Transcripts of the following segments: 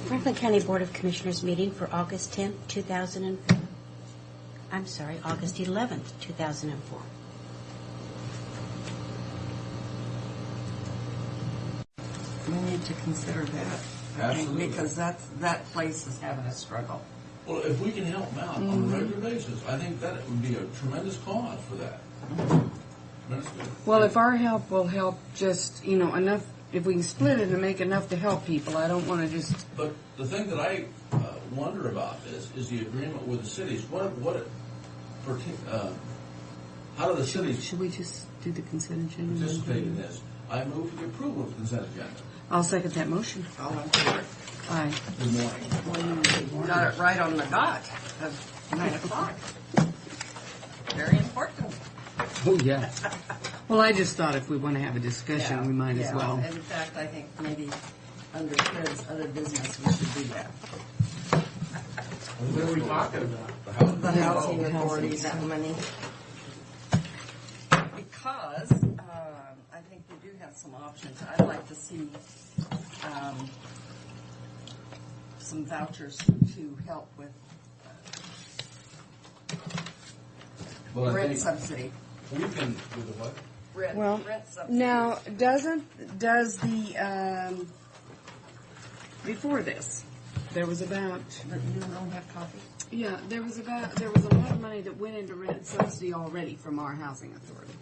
Franklin County Board of Commissioners meeting for August 10th, August 11th, 2004. We need to consider that. Absolutely. Because that place is having a struggle. Well, if we can help them out on a regular basis, I think that would be a tremendous cause for that. Tremendous good. Well, if our help will help just, enough, if we can split it and make enough to help people, I don't want to just... But the thing that I wonder about this is the agreement with the cities. How do the cities Should we just do the consent agenda? participate in this? I move for the approval of the consent agenda. I'll second that motion. All in favor? Aye. Good morning. You got it right on the dot of 9 o'clock. Very important. Oh, yeah. Well, I just thought if we want to have a discussion, we might as well. In fact, I think maybe under Fred's other business, we should do that. What are we talking about? The housing authority, that money. Because I think we do have some options. I'd like to see some vouchers to help with rent subsidy. We can, with the what? Rent subsidy. Now, does the, before this, there was about, But you don't have coffee? yeah, there was a lot of money that went into rent subsidy already from our housing authority.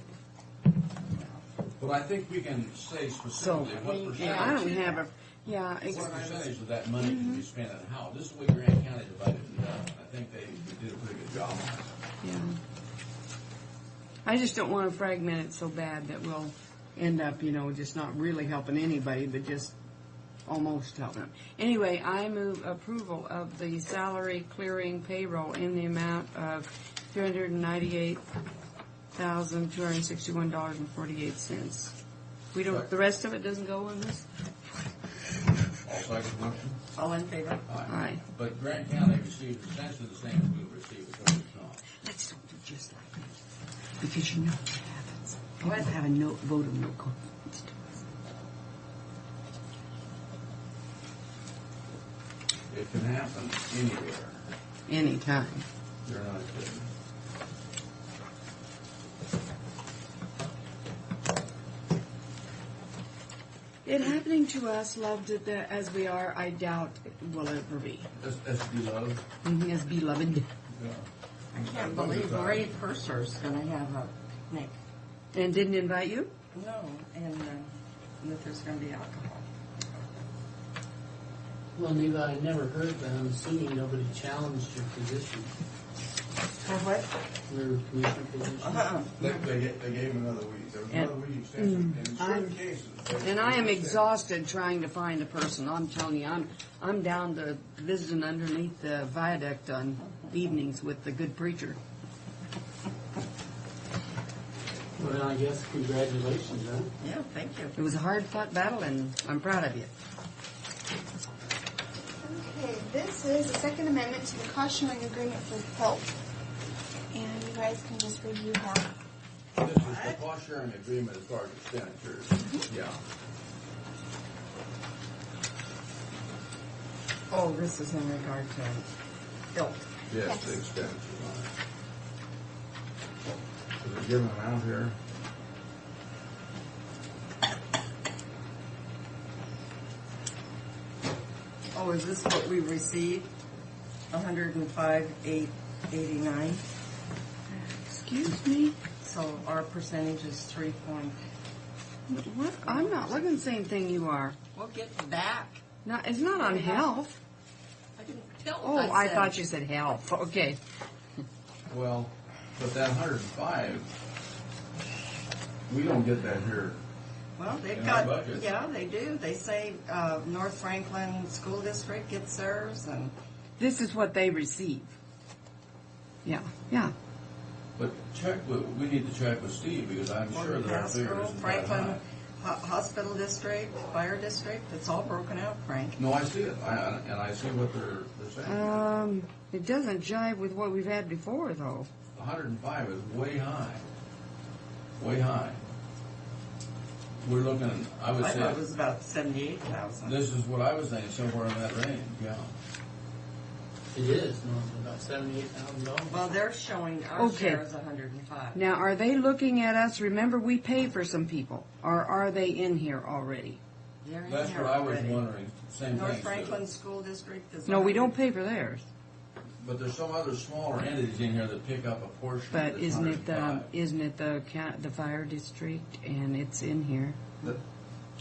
But I think we can say specifically what percentage. I don't have a, What percentage of that money can be spent on how? This is the way Grant County divided it up. I think they did a pretty good job on it. yeah. I just don't want to fragment it so bad that we'll end up, just not really helping anybody, but just almost helping them. Anyway, I move approval of the salary clearing payroll in the amount of $398,261.48. We don't. The rest of it doesn't go in this. All second motion? All in favor? Aye. But Grant County received essentially the same as we received, so it's not. Let's don't do just like that, because you know what happens. People have a no vote of no confidence to us. It can happen anywhere. Anytime. You're not kidding. It happening to us, loved it as we are, I doubt it will ever be. As beloved. As beloved. Yeah. I can't believe Ray Purser's going to have a picnic. And didn't invite you? No, and that there's going to be alcohol. Well, Neva, I never heard that. I'm assuming nobody challenged your position, What? your commissioner position. They gave him another week. There was another week extension. In certain cases. And I am exhausted trying to find a person. I'm telling you, I'm down to visiting underneath the viaduct on evenings with the good preacher. Well, I guess congratulations, huh? Yeah, thank you. It was a hard-fought battle, and I'm proud of you. Okay, this is the second amendment to the cost-sharing agreement for health. And you guys can just review that. This is the cost sharing agreement as far as expenditures. Yeah. Oh, this is in regard to health. Yes, the expenditures on it. Is it given out here? Oh, is this what we received? 105,889. Excuse me? So our percentage is 3 point. What? I'm not looking the same thing you are. We'll get back. No, it's not on health. I didn't tell. Oh, I thought you said health. Okay. Well, but that 105, we don't get that here. Well, they've in our got. budget. Yeah, they do. They say North Franklin School District gets theirs, and This is what they receive. Yeah, yeah. But we need to check with Steve because I'm sure that our figure isn't that Franklin high. Hospital District, Fire District. It's all broken out, Frank. No, I see it, and I see what they're saying. It doesn't jive with what we've had before, though. 105 is way high. Way high. we're looking, I would I say, thought it was about 78,000. this is what I was saying, somewhere in that range, yeah. It is, no, about $78,000. Well, they're showing our Okay. share is 105. Now, are they looking at us? Remember, we pay for some people. Or are they in here already? They're in That's here what I was already. wondering, same North thing. Franklin School District is. No, we don't 100. pay for theirs. But there's some other smaller entities in here that pick up a portion of But this isn't it 105. the fire district? And it's in here.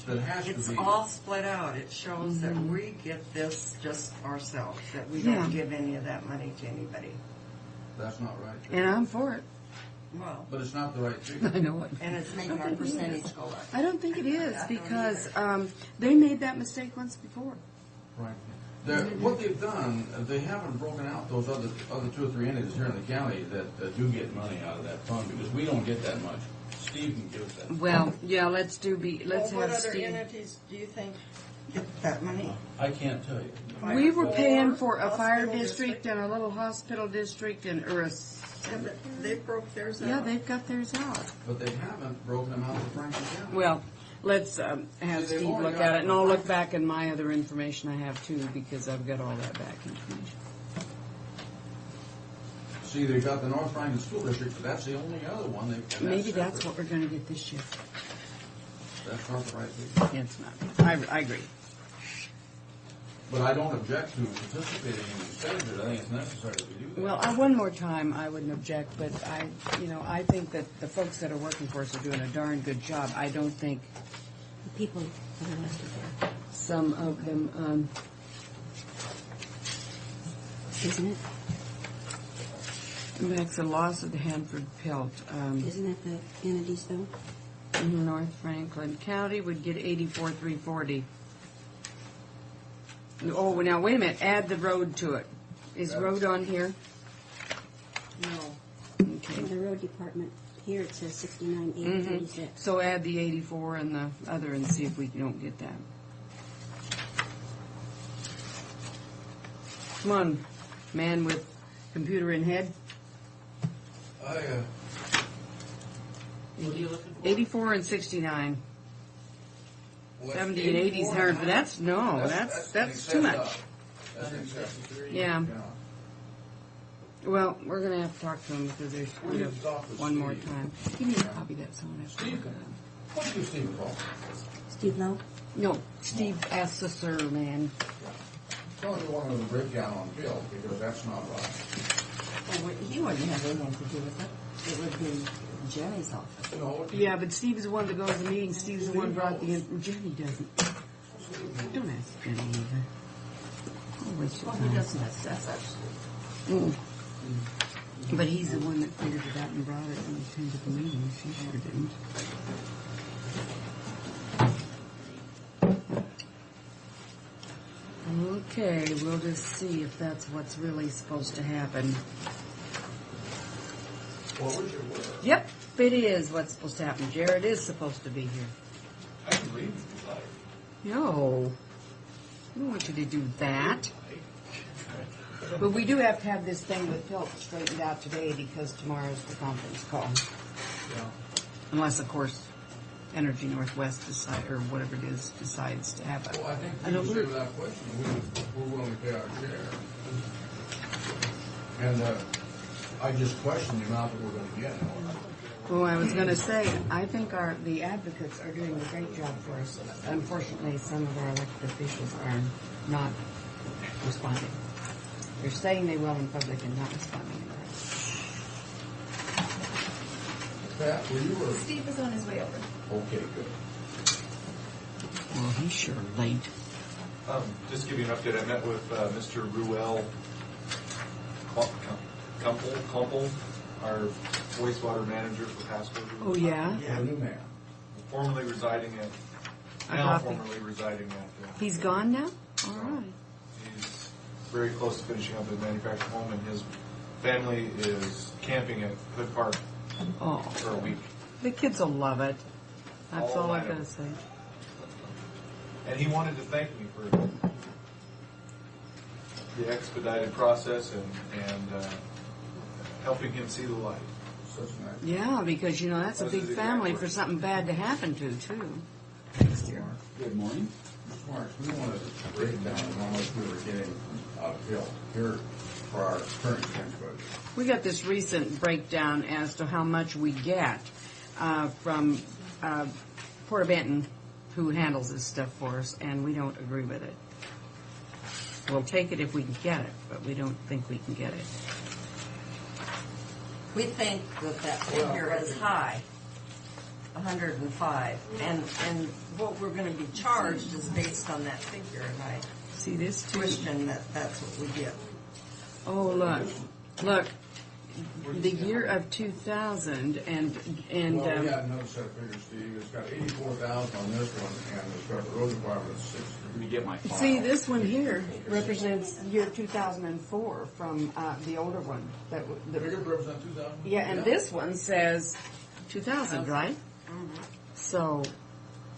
That has to It's be. all split out. It shows that we get this just ourselves, that we Yeah. don't give any of that money to anybody. That's not right. And I'm for it. Well, But it's not the right figure. I know it. and it's making our percentage go up. I don't think it is because they made that mistake once before. Right. What they've done, they haven't broken out those other 2 or 3 entities here in the county that do get money out of that fund, because we don't get that much. Steve can give us that. Well, yeah, let's Well, have what other Steve. entities do you think get that money? I can't tell you. We were paying Fire, for a fire hospital district and a little hospital district and or a. Yeah, but they broke theirs out. Yeah, they've got theirs out. But they haven't broken them out for Franklin County. Well, let's have See, they've Steve only look got at it, and I'll one. look back in my other information I have too, because I've got all that back information. See, they've got the North Franklin School District, but that's the only other one. Maybe that's what we're going to get this year. That's not the right figure. Yeah, it's not. I agree. But I don't object to participating in the expenditures. I think it's necessary that we do that. Well, one more time, I wouldn't object, but I think that the folks that are working for us are doing a darn good job. I don't think The people that are listed there, some of them. isn't it? That's the loss of the Hanford Pelt. Isn't that the entities though? North Franklin County would get 84,340. Oh, now wait a minute. Add the road to it. Is road on here? No. Okay. In the road department, here it says 69,836. So add the 84 and the other and see if we don't get that. Come on, man with computer in head. I, What are you looking for? 84 and 69. well, 70 and 80 is hard, but that's too much. That's excessive. Yeah. Yeah. Well, we're gonna have to talk to him because there's We need to talk with one more Steve. time. Give me a copy of that someone has to Steve, look at it. what do you Steve a call? Steve Lowe? No, Steve Assessor, man. Tell me one of the breakdown on bill, because that's not right. Well, he wouldn't have anything to do with it. It would be Jenny's office. No, Yeah, but Steve's the one that goes to the meeting. Steve's the one brought the. Jenny doesn't. Don't ask Jenny either. Don't waste your Well, he time. doesn't assess it. Mm. But he's the one that figured it out and brought it and attended the meeting. She sure didn't. Okay, we'll just see if that's what's really supposed to happen. what was your word? Yep, it is what's supposed to happen. Jared is supposed to be here. I can read if you like. No. I don't want you to do that. But we do have to have this thing with Philip straightened out today because tomorrow's the conference call. Yeah. Unless, of course, Energy Northwest whatever it is, decides to have Well, I think an you can say alert. without question, we're willing to pay our share. And I just question the amount that we're going to get. Well, I was going to say, I think the advocates are doing a great job for us. Unfortunately, some of our elected officials are not responding. They're saying they will in public and not responding in private. Pat, were you or? Steve is on his way over. Okay, good. Well, he's sure late. Just to give you an update, I met with Mr. Ruel Kumpel, our wastewater manager for Pasco. Oh, yeah? A new man. Formerly residing at, A now copy. formerly residing at, He's gone now? All right. he's very close to finishing up his manufactured home, and his family is camping at Hood Park Oh, for a week. the kids will love it. That's All all I lined up. gotta say. And he wanted to thank me for the expedited process and helping him see the light. Such an act. Yeah, because that's a That's big his exact family words. for something bad to happen to, too. Good morning. Mr. Marks, we wanted to break down how much we were getting out of Hill here for our current expense budget. We got this recent breakdown as to how much we get from Porter Benton, who handles this stuff for us, and we don't agree with it. We'll take it if we can get it, but we don't think we can get it. We think that figure is high, 105, and what we're going to be charged is based on that figure, and I See this too? question that that's what we get. Oh, look. The year of 2000 and Well, we got another set of figures, Steve. It's got 84,000 on this one, and it's got the road department at 60. Let me get my file. see, this one here represents year 2004 from the older one. The figure represents 2,000? Yeah, and this one says 2000, right? Mm-hmm. So,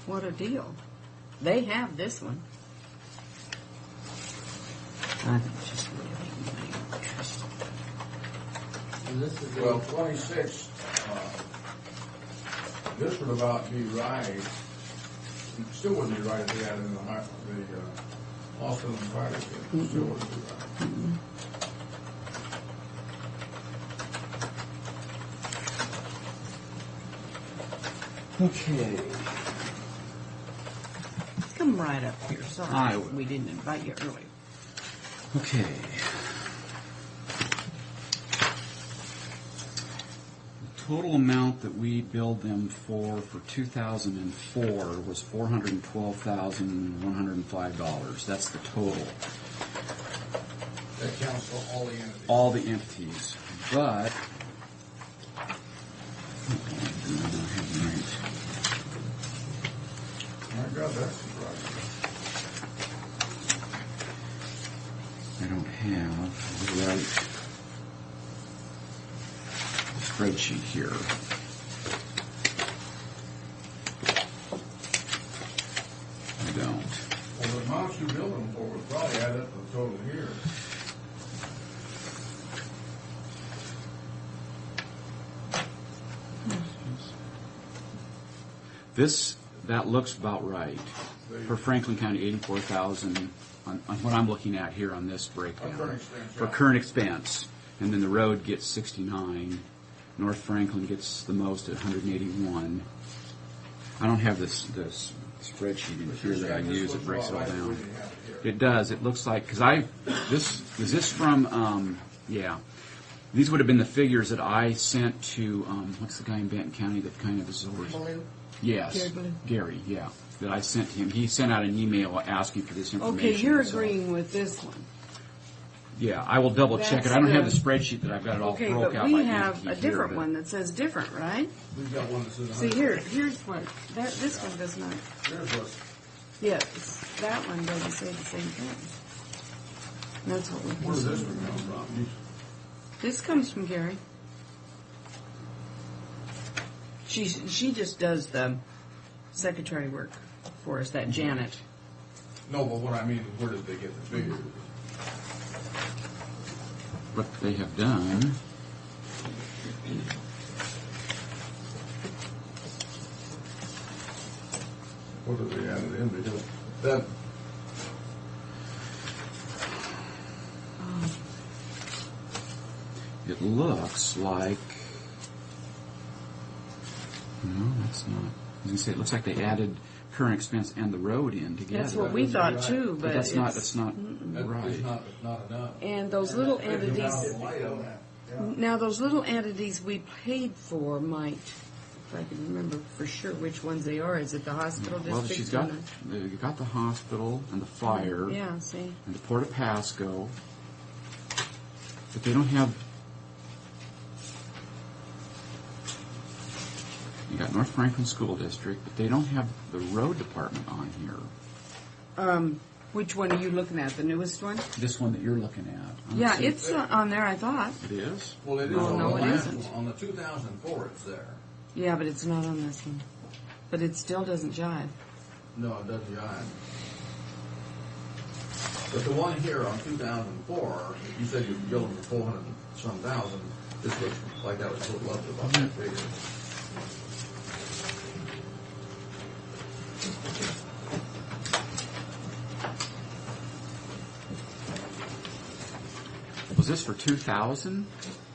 what a deal. They have this one. I think it's just really interesting. And this is Well, 26, this would about be right. It still wouldn't be right if they had it in the hospital and fire station. It still wouldn't be right. Okay. Come right up here. Sorry, I will. we didn't invite you earlier. Okay. The total amount that we billed them for 2004 was $412,105. That's the total. That counts for all the entities. All the entities. But My God, that's surprising. I don't have the right spreadsheet here. I don't. Well, the amounts you billed them for would probably add up to the total here. That looks about right. For Franklin County, 84,000 on what I'm looking at here on this breakdown. current expense, For yeah. current expense. And then the road gets 69. North Franklin gets the most at 181. I don't have this spreadsheet in here that I use. It breaks it all down. It does. It looks like, because is this from, yeah. These would have been the figures that I sent to, what's the guy in Benton County that kind of is over? Blue. Yes. Gary Blue. Gary, yeah. That I sent to him. He sent out an email asking for this information. Okay, you're so- agreeing with this one. Yeah, I will double check it. That's I don't have the the- spreadsheet that I've got it all Okay, broke but out we by have entity a here, different but- one that says different, right? We've got one that says See 100. here's what this one does not. Here's what's, Yes, that one doesn't say the same thing. That's what we. where does this one come from? This comes from Gary. She just does the secretary work for us. That Janet. No, but what I mean is where did they get the figures? What they have done. What did they add it in? Because that, It looks like. No, that's not. I was going to say, it looks like they added current expense and the road in together. That's what we thought too, but That's not. it's- That's not that right. is not enough. And those little There's an entities. amount of light on that. Yeah. Now those little entities we paid for might, if I can remember for sure which ones they are. Is it the hospital Well, district? she's got. and You got the hospital and the fire. the- Yeah. See. And the Port of Pasco, but they don't have. You got North Franklin School District, but they don't have the road department on here. Which one are you looking at? The newest one? This one that you're looking at. Yeah, Let's see. it's on there. I thought. It is. Well, it is Oh, on no, the it last isn't. one. On the 2004, it's there. Yeah, but it's not on this one. But it still doesn't jive. No, it doesn't jive. But the one here on 2004, you said you billed them for 400 and some thousand. This looks like that was a little up about that figure. this for 2,000?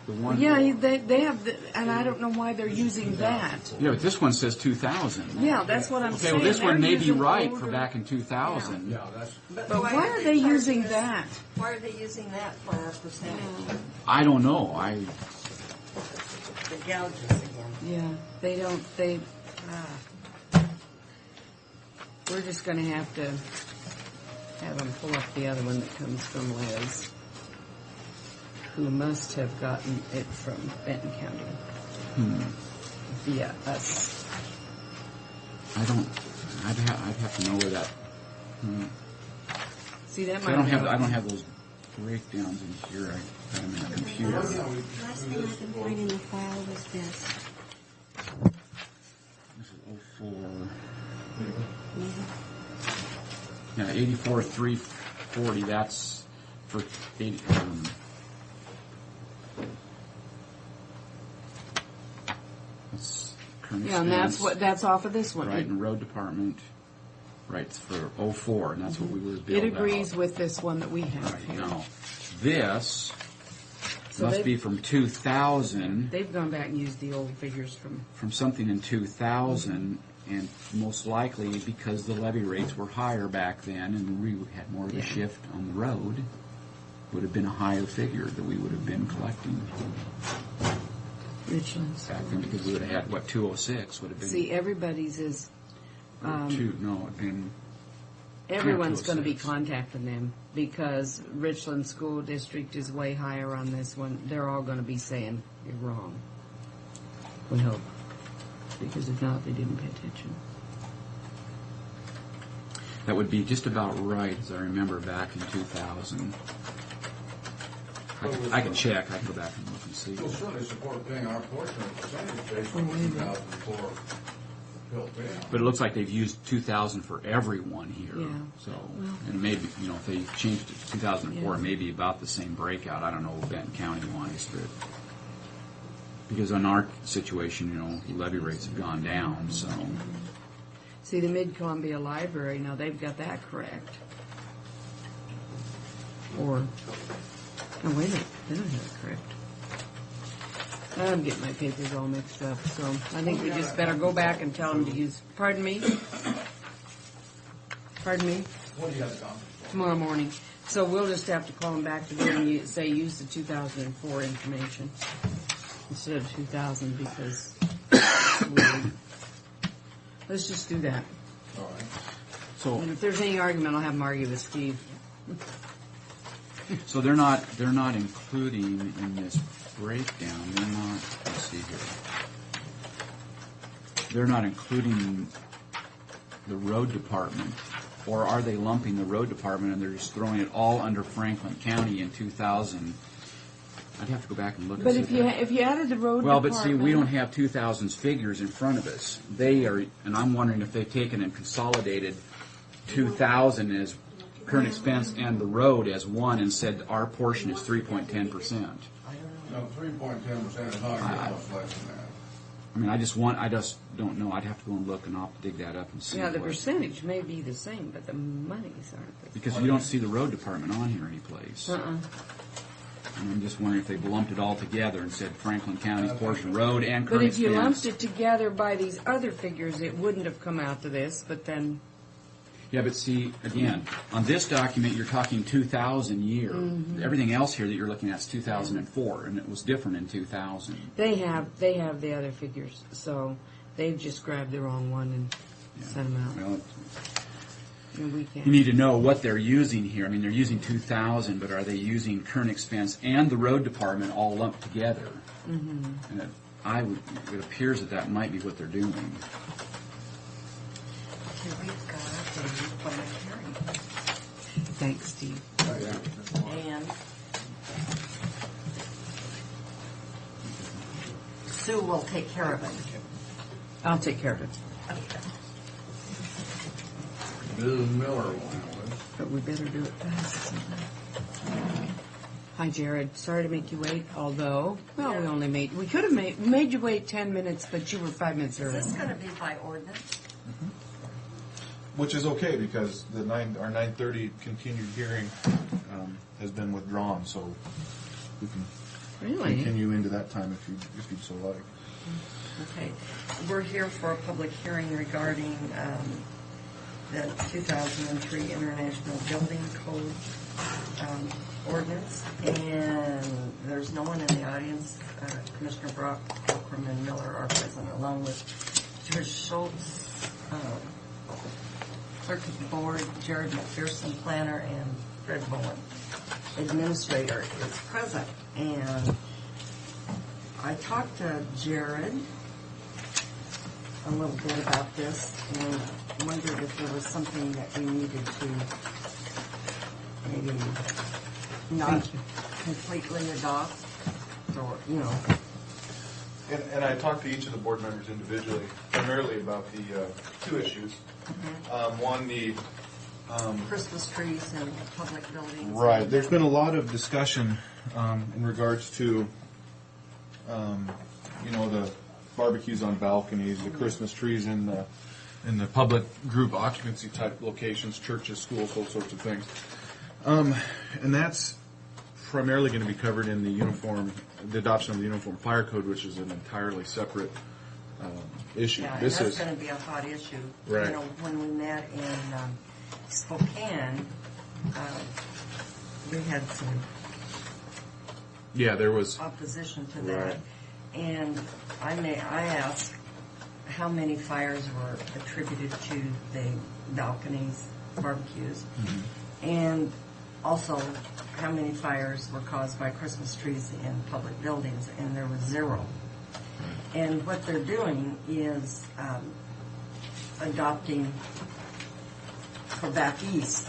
The one? Yeah, they have, and I don't know why they're using that. Yeah, but this one says 2,000. Yeah, that's what I'm Okay, saying. well, this one They're may be using right older- for back in 2000. Yeah, that's, But why are they using that? Why are they using that for our percentage? I don't know. The gouges again. Yeah, they don't, we're just gonna have to have them pull up the other one that comes from Liz, who must have gotten it from Benton County via us. I don't. I'd have to know where that. See, that I might don't have. help. I don't have those breakdowns in here. I got them in the computer. Last thing I can find in the file was this. This is 04. Yeah, 84,340. That's for 80. That's current Yeah, and that's expense. that's off of this one. Right, and road department. Right, it's for 04, and that's what we were billed It agrees out. with this one that we have Right, here. now, this So must they've- be from 2000, They've gone back and used the old figures from. something in 2000, and most likely because the levy rates were higher back then, and we had more of a Yeah. shift on the road, would have been a higher figure that we would have been collecting Richlands. back then, because we would have had, what, 206 would have been. See, everybody's is. It'd been. Everyone's going to be 206. contacting them because Richland School District is way higher on this one. They're all going to be saying you're wrong. We hope, because if not, they didn't pay attention. That would be just about right, as I remember back in 2000. I can check. I can go back and look and see. we'll certainly support paying our portion of the percentage based on the 2004 bill payout. But it looks like they've used 2,000 for everyone here. Yeah. So, and maybe, if they changed it to 2004, Yeah. it may be about the same breakout. I don't know Benton County wise, but because on our situation, the levy rates have gone down, so. See, the Mid-Columbia Library, now they've got that correct. Or, oh, wait a minute, they don't have it correct. I'm getting my papers all mixed up, so I think we just better go back and tell them to use, pardon me? Pardon me? What do you have to accomplish? Tomorrow morning. So we'll just have to call them back today and say use the 2004 information instead of 2000 because it's weird. Let's just do that. All right. So, And if there's any argument, I'll have them argue with Steve. so they're not including in this breakdown. They're not. Let's see here. They're not including the road department, or are they lumping the road department and they're just throwing it all under Franklin County in 2000? I'd have to go back and look. But and see if you added the road well, department, but see, we don't have 2000's figures in front of us. They are, and I'm wondering if they've taken and consolidated 2000 as current expense and the road as one and said our portion is 3.10%. No, 3.10% is not going to get much less than that. I mean, I just don't know. I'd have to go and look and I'll dig that up and see. Yeah, the what- percentage may be the same, but the monies aren't the because you don't see the road department on here anyplace. same. And I'm just wondering if they've lumped it all together and said Franklin County's portion road and But current if you expense. lumped it together by these other figures, it wouldn't have come out to this, but then, Yeah, but see, again, on this document, you're talking 2000 year. Mm-hmm. Everything else here that you're looking at is 2004, and it was different in 2000. they have the other figures, so they've just grabbed the wrong one and sent them out. Well, And we can't. you need to know what they're using here. I mean, they're using 2000, but are they using current expense and the road department all lumped together? Mm-hmm. And it appears that might be what they're doing. Here we've got the public hearing. Thanks, Steve. And Sue will take care of it. I'll take care of it, Mrs. Miller will handle it. but we better do it fast. Hi, Jared. Sorry to make you wait, although, well, we could have made you wait 10 minutes, but you were 5 minutes Is early. this going to be by ordinance? Which is okay because our 9:30 continued hearing has been withdrawn, so we can Really? continue into that time if you'd so like. Okay, we're here for a public hearing regarding the 2003 International Building Code ordinance, and there's no one in the audience. Commissioner Brock, Pilgrim, and Miller are present, along with George Schultz, clerk of the board, Jared McPherson, planner, and Fred Bowen, administrator, is present. And I talked to Jared a little bit about this and wondered if there was something that we needed to maybe not completely adopt, or, you know. And I talked to each of the board members individually, primarily about the two issues. One, the Christmas trees and public buildings. Right. There's been a lot of discussion in regards to, the barbecues on balconies, the Christmas trees in the public group occupancy type locations, churches, schools, those sorts of things. And that's primarily going to be covered in the adoption of the Uniform Fire Code, which is an entirely separate issue. Yeah, This and is that's going to be a hot issue. Right. You know, when we met in Spokane, we had some there was opposition to that. Right. And I asked how many fires were attributed to the balconies, barbecues, and also how many fires were caused by Christmas trees in public buildings, and there was 0. And what they're doing is adopting for back east.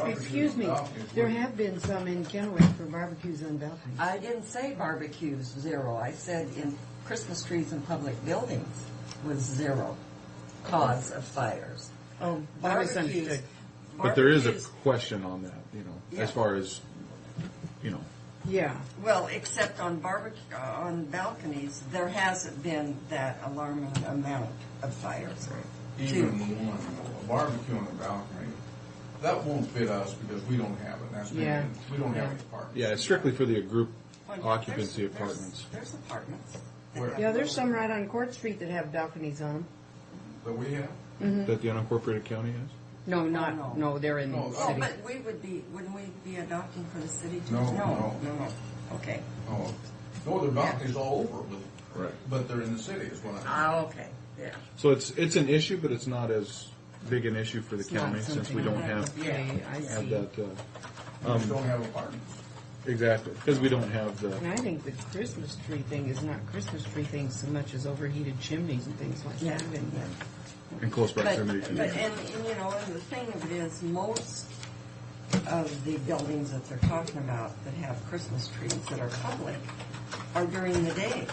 Excuse me, there have been some in Kennewick for barbecues on balconies. I didn't say barbecues 0. I said in Christmas trees in public buildings was 0 cause of fires. Oh, I misunderstood. But there is a Barbecues- question on that, Yeah. as far as, Yeah. Well, except on on balconies, there hasn't been that alarming amount of fires. Even one, a barbecue on the balcony, that won't fit us because we don't have it. That's Yeah. we don't have any apartments. yeah, it's strictly for the group Well, yeah, occupancy there's- apartments. There's apartments. that Where? have Yeah, there's little- some right on Court Street that have balconies on them. That we have. That the unincorporated county has? No, no. no, they're in No, the Oh, city. but wouldn't we be adopting for the city too? No, No. no. Okay. Oh, no, their balconies all over, Right. but they're in the city is what I mean. Ah, okay, yeah. So it's an issue, but it's not as big an issue for the It's not county since we something don't that have would be- I have see. that. We don't have apartments. Exactly, because we don't have the. And I think the Christmas tree thing is not Christmas tree things so much as overheated chimneys and things like Yeah. that. And, In close But, proximity to and you know, and the thing of it is, most of the buildings that they're talking about that have Christmas trees that are public are during the day.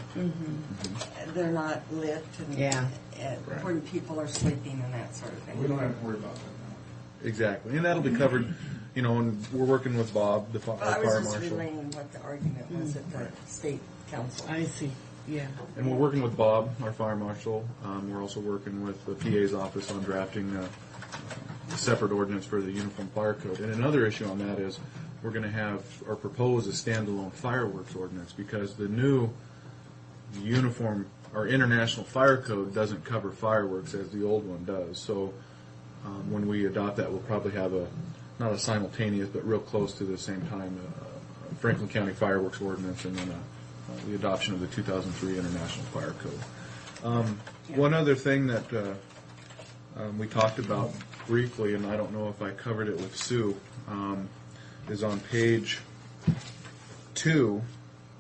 They're not lit and, Yeah. and when people are sleeping and that sort of thing. We don't have to worry about that now. Exactly, and that'll be covered. And we're working with Bob, the Well, I fire was just marshal, relaying what the argument was at the state council. I see, yeah. and we're working with Bob, our fire marshal. We're also working with the PA's office on drafting a separate ordinance for the Uniform Fire Code. And another issue on that is we're going to have or propose a standalone fireworks ordinance because the new uniform or International Fire Code doesn't cover fireworks as the old one does. So when we adopt that, we'll probably have not a simultaneous, but real close to the same time, Franklin County Fireworks Ordinance and then the adoption of the 2003 International Fire Code. One other thing that we talked about briefly, and I don't know if I covered it with Sue, is on page 2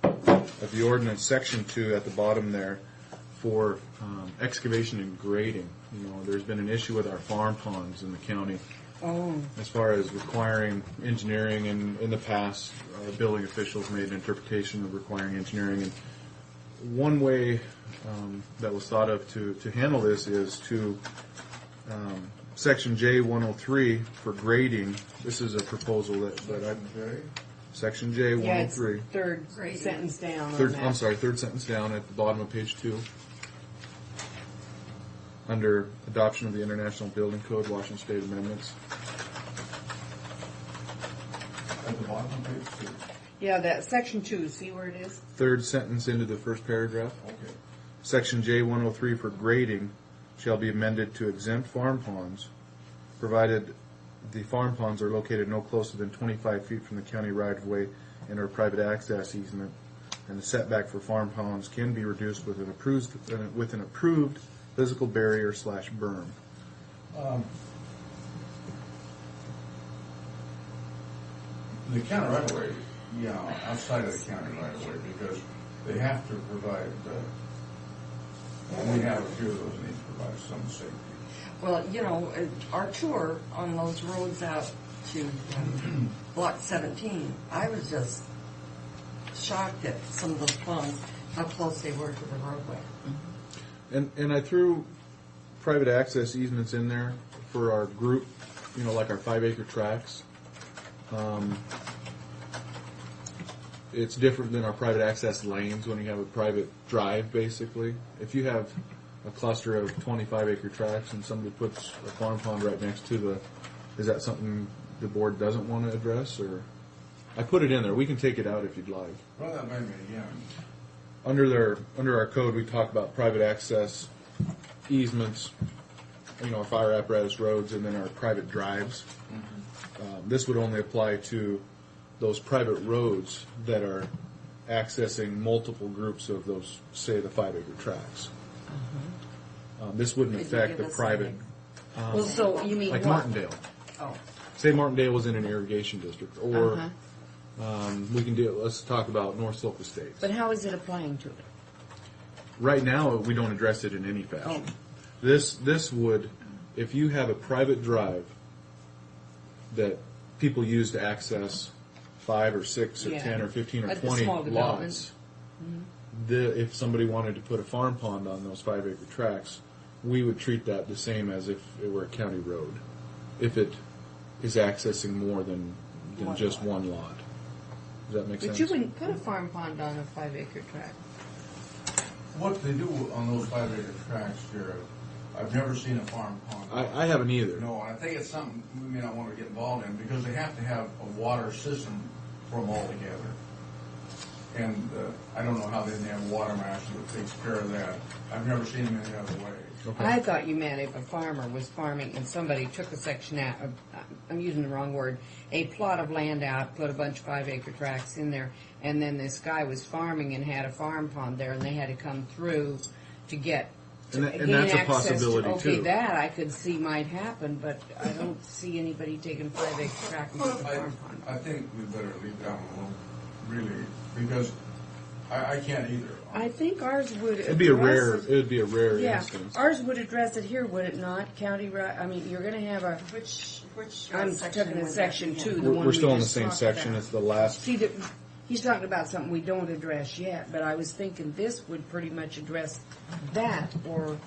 of the ordinance, section 2 at the bottom there, for excavation and grading. There's been an issue with our farm ponds in the county as far as requiring engineering, and in the past, building officials made an interpretation of requiring engineering. And one way that was thought of to handle this is to Section J 103 for grading. This is a proposal that Section J Yeah, it's 103. third sentence down Third on that. third sentence down at the bottom of page 2. Under adoption of the International Building Code, Washington State amendments. At the bottom of page 2. Yeah, that section 2, see where it is? Third sentence into the first paragraph. Okay. Section J103 for grading shall be amended to exempt farm ponds, provided the farm ponds are located no closer than 25 feet from the county right-of-way and or private access easement, and the setback for farm ponds can be reduced with an approved physical barrier / berm. The county right away, outside of the county right away, because they have to provide, we have a few of those needs to provide some safety. Well, our tour on those roads out to Block 17, I was just shocked at some of those ponds, how close they were to the roadway. And I threw private access easements in there for our group, like our 5-acre tracts. It's different than our private access lanes when you have a private drive, basically. If you have a cluster of 25-acre tracts and somebody puts a farm pond right next to is that something the board doesn't want to address? Or I put it in there. We can take it out if you'd like. Well, that may be, Under our code, we talk about private access easements, our fire apparatus roads, and then our private drives. This would only apply to those private roads that are accessing multiple groups of those, say, the 5-acre tracts. This wouldn't Could you affect give the us private, Well, so you mean like what? Martindale. Oh, Say Martindale was in an irrigation district, or we can do. Let's talk about North Slope Estates. But how is it applying to it? Right now, we don't address it in any fashion. Oh. This would, if you have a private drive that people use to access 5 or 6 or Yeah. 10 or 15 or Like the 20 small development. lots, if somebody wanted to put a farm pond on those 5-acre tracts, we would treat that the same as if it were a county road, if it is accessing more than just one lot. Does that make sense? But you wouldn't put a farm pond on a 5-acre tract. what they do on those 5-acre tracts, Jared, I've never seen a farm pond. I haven't either. No, I think it's something we may not want to get involved in, because they have to have a water system for them all together. And I don't know how they have a water master that takes care of that. I've never seen them any other way. Okay. I thought you meant if a farmer was farming and somebody took a section out, I'm using the wrong word, a plot of land out, put a bunch of 5-acre tracts in there, and then this guy was farming and had a farm pond there, and they had to come through to get And gain that's a access possibility, to, okay, too. that I could see might happen, but I don't see anybody taking a 5-acre tract and putting a farm pond. I think we better leave that one alone, really, because I can't either. I think ours would. It'd be a address rare it. Yeah, instance. ours would address it here, would it not? County, I mean, you're going to have a. which I'm section talking in was section that 2, in? the one We're still we in the just same talked section. about. It's the last. See, he's talking about something we don't address yet, but I was thinking this would pretty much address that, or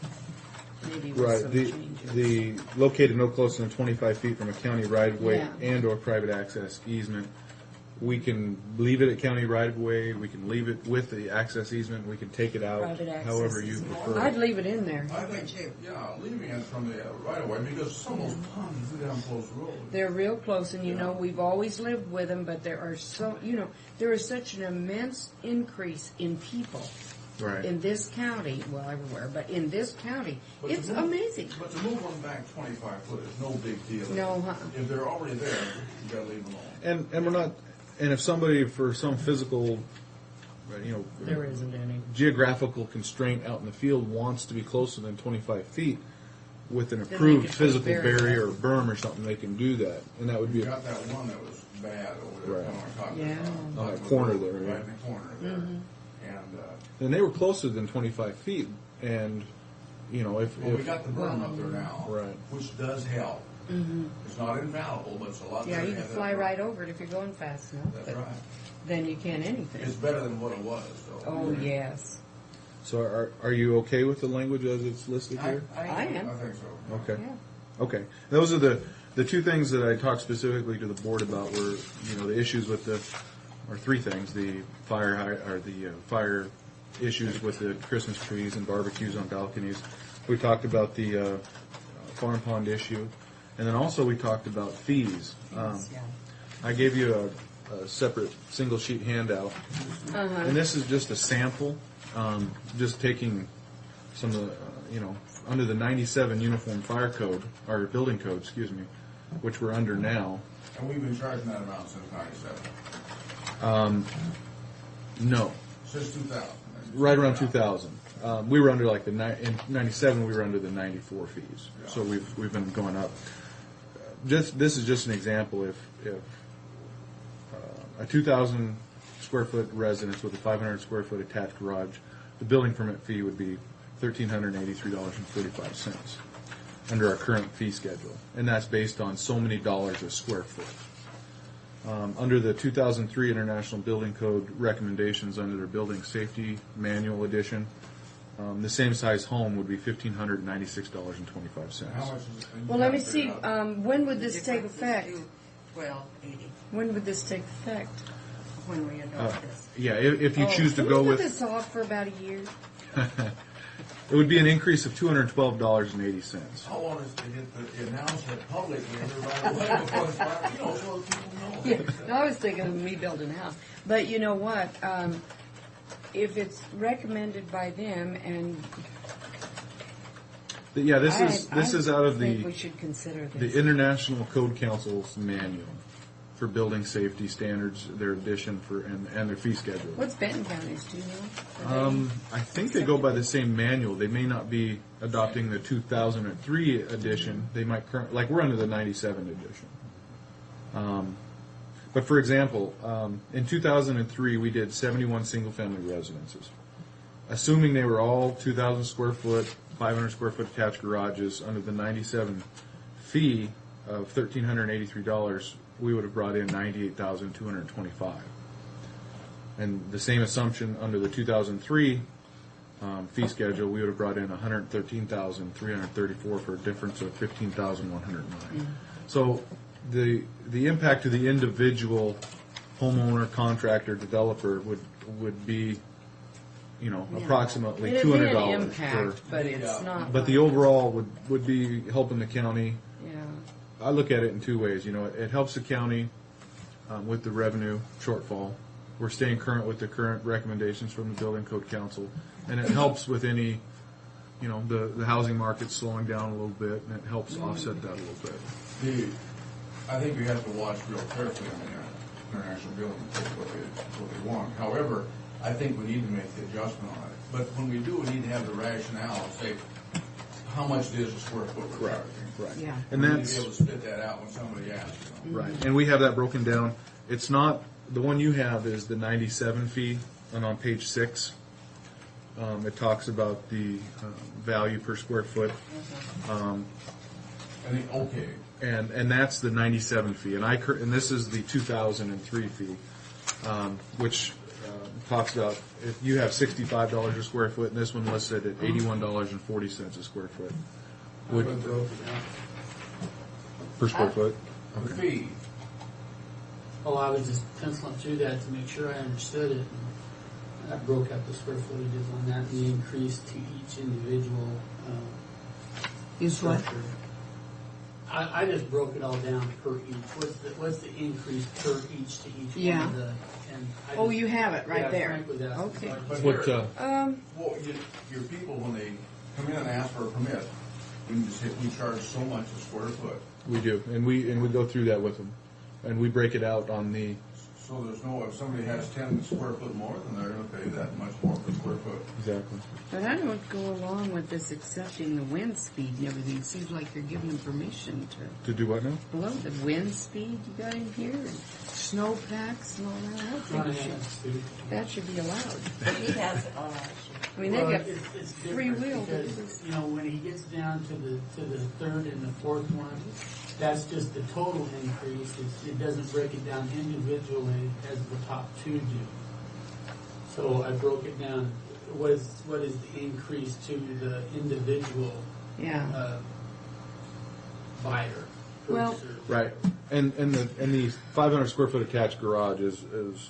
maybe with Right. some changes. The located no closer than 25 feet from a county right-of-way Yeah. and/or private access easement. We can leave it at county right-of-way. We can leave it with the access easement. We can take it out, Private access however you easement. prefer. I'd leave it in there. I think, leaving it from the right of way, because some of those ponds are down close road. They're real close, and we've always lived with them, but there are there is such an immense increase in people Right. in this county, well, everywhere, but in this county, But to it's move- amazing. But to move them back 25 foot is no big deal. No, If they're already there, you gotta leave them alone. And we're not. And if somebody, for some physical, There isn't any. geographical constraint out in the field, wants to be closer than 25 feet with an they approved can put physical barriers. barrier or berm or something, they can do that, and that would be You a got that one that was bad over there, Right. kind of like talking Yeah. about. On that corner there, Right yeah. in the corner there. And, and they were closer than 25 feet, and if well, we got the berm up there now. Right. Which does help. It's not infallible, but it's a lot better. Yeah, you to can have that fly berm. right over it if you're going fast enough. That's but right. Then you can't anything. It's better than what it was, though. Oh, yes. So are you okay with the language as it's listed here? I am. I think so. Okay. Yeah. Okay. Those are the two things that I talked specifically to the board about were, the issues with or three things, the fire issues with the Christmas trees and barbecues on balconies. We talked about the farm pond issue. And then also we talked about fees. Yeah. I gave you a separate single sheet handout. And this is just a sample, just taking some of the, under the 97 Uniform Fire Code, or Building Code, excuse me, which we're under now. And we've been charging that amount since '97. No, Since 2000. right around 2000. We were under like in '97 we were under the 94 fees. Yeah. So we've been going up. This is just an example. If a 2,000 square foot residence with a 500 square foot attached garage, the building permit fee would be $1,383.45 under our current fee schedule, and that's based on so many dollars a square foot. Under the 2003 International Building Code recommendations under their Building Safety Manual Edition, the same size home would be $1,596.25. How much is it? Well, let me see, when would this take effect? $1,280 When would this take effect? when we adopt this. Yeah, if you choose to Can go we put with, this off for about a year? it would be an increase of $212.80. How long is to get the announcement publicly right away before the fire, so people know? Yeah, no, I was thinking of me building a house. But you know what? If it's recommended by them, and Yeah, this I is out of think the we should consider the this. International Code Council's manual for building safety standards, their edition and their fee schedule. What's Benton County's? Do you know? I think they go by the same manual. They may not be adopting the 2003 edition. They might like we're under the 97 edition. But for example, in 2003 we did 71 single-family residences. Assuming they were all 2,000 square foot, 500 square foot attached garages under the 97 fee of $1,383, we would have brought in $98,225. And the same assumption under the 2003 fee schedule, we would have brought in $113,334 for a difference of $15,109. So the impact to the individual homeowner, contractor, developer would be, approximately It'd be an $200 impact, but it's not. But the overall would be helping the county. Yeah. I look at it in two ways. It helps the county with the revenue shortfall. We're staying current with the current recommendations from the Building Code Council, and it helps with any, the housing market slowing down a little bit, and it helps offset that a little bit. I think we have to watch real carefully on the international building code what they want. However, I think we need to make the adjustment on it. But when we do, we need to have the rationale and say how much it is a square foot we're charging. Right. Yeah. And we need that's to be able to spit that out when somebody asks. right. And we have that broken down. It's not the one you have is the 97 fee, and on page 6, it talks about the value per square foot. Okay. And that's the 97 fee, and this is the 2003 fee, which talks about if you have $65 a square foot, and this one listed at $81.40 a square foot. Per square foot. The fee. Oh, I was just penciling through that to make sure I understood it. And I broke up the square footages on that and the increase to each individual Is what? structure. I just broke it all down per each. What's the increase per each to each Yeah. one of the? And I Oh, just- you have it right yeah, there. Frank was asking. Okay. But What, here, Um, well, your people, when they come in and ask for a permit, we can just say, we charge so much a square foot. We do, and we go through that with them, and we break it out on the. So there's no, if somebody has 10 square foot more, then they're going to pay that much more per square foot. Exactly. but I don't go along with this accepting the wind speed and everything. It seems like you're giving them permission To do what now? to blow the wind speed you got in here and snow packs and all that. I don't think that should be allowed. He has it on. I mean, they Well, got it's free different will to do because, this. when he gets down to the third and the fourth one, that's just the total increase. It doesn't break it down individually as the top two do. So I broke it down. What is the increase to the individual Yeah. buyer? Well- purchaser? Right, and the 500 square foot attached garage is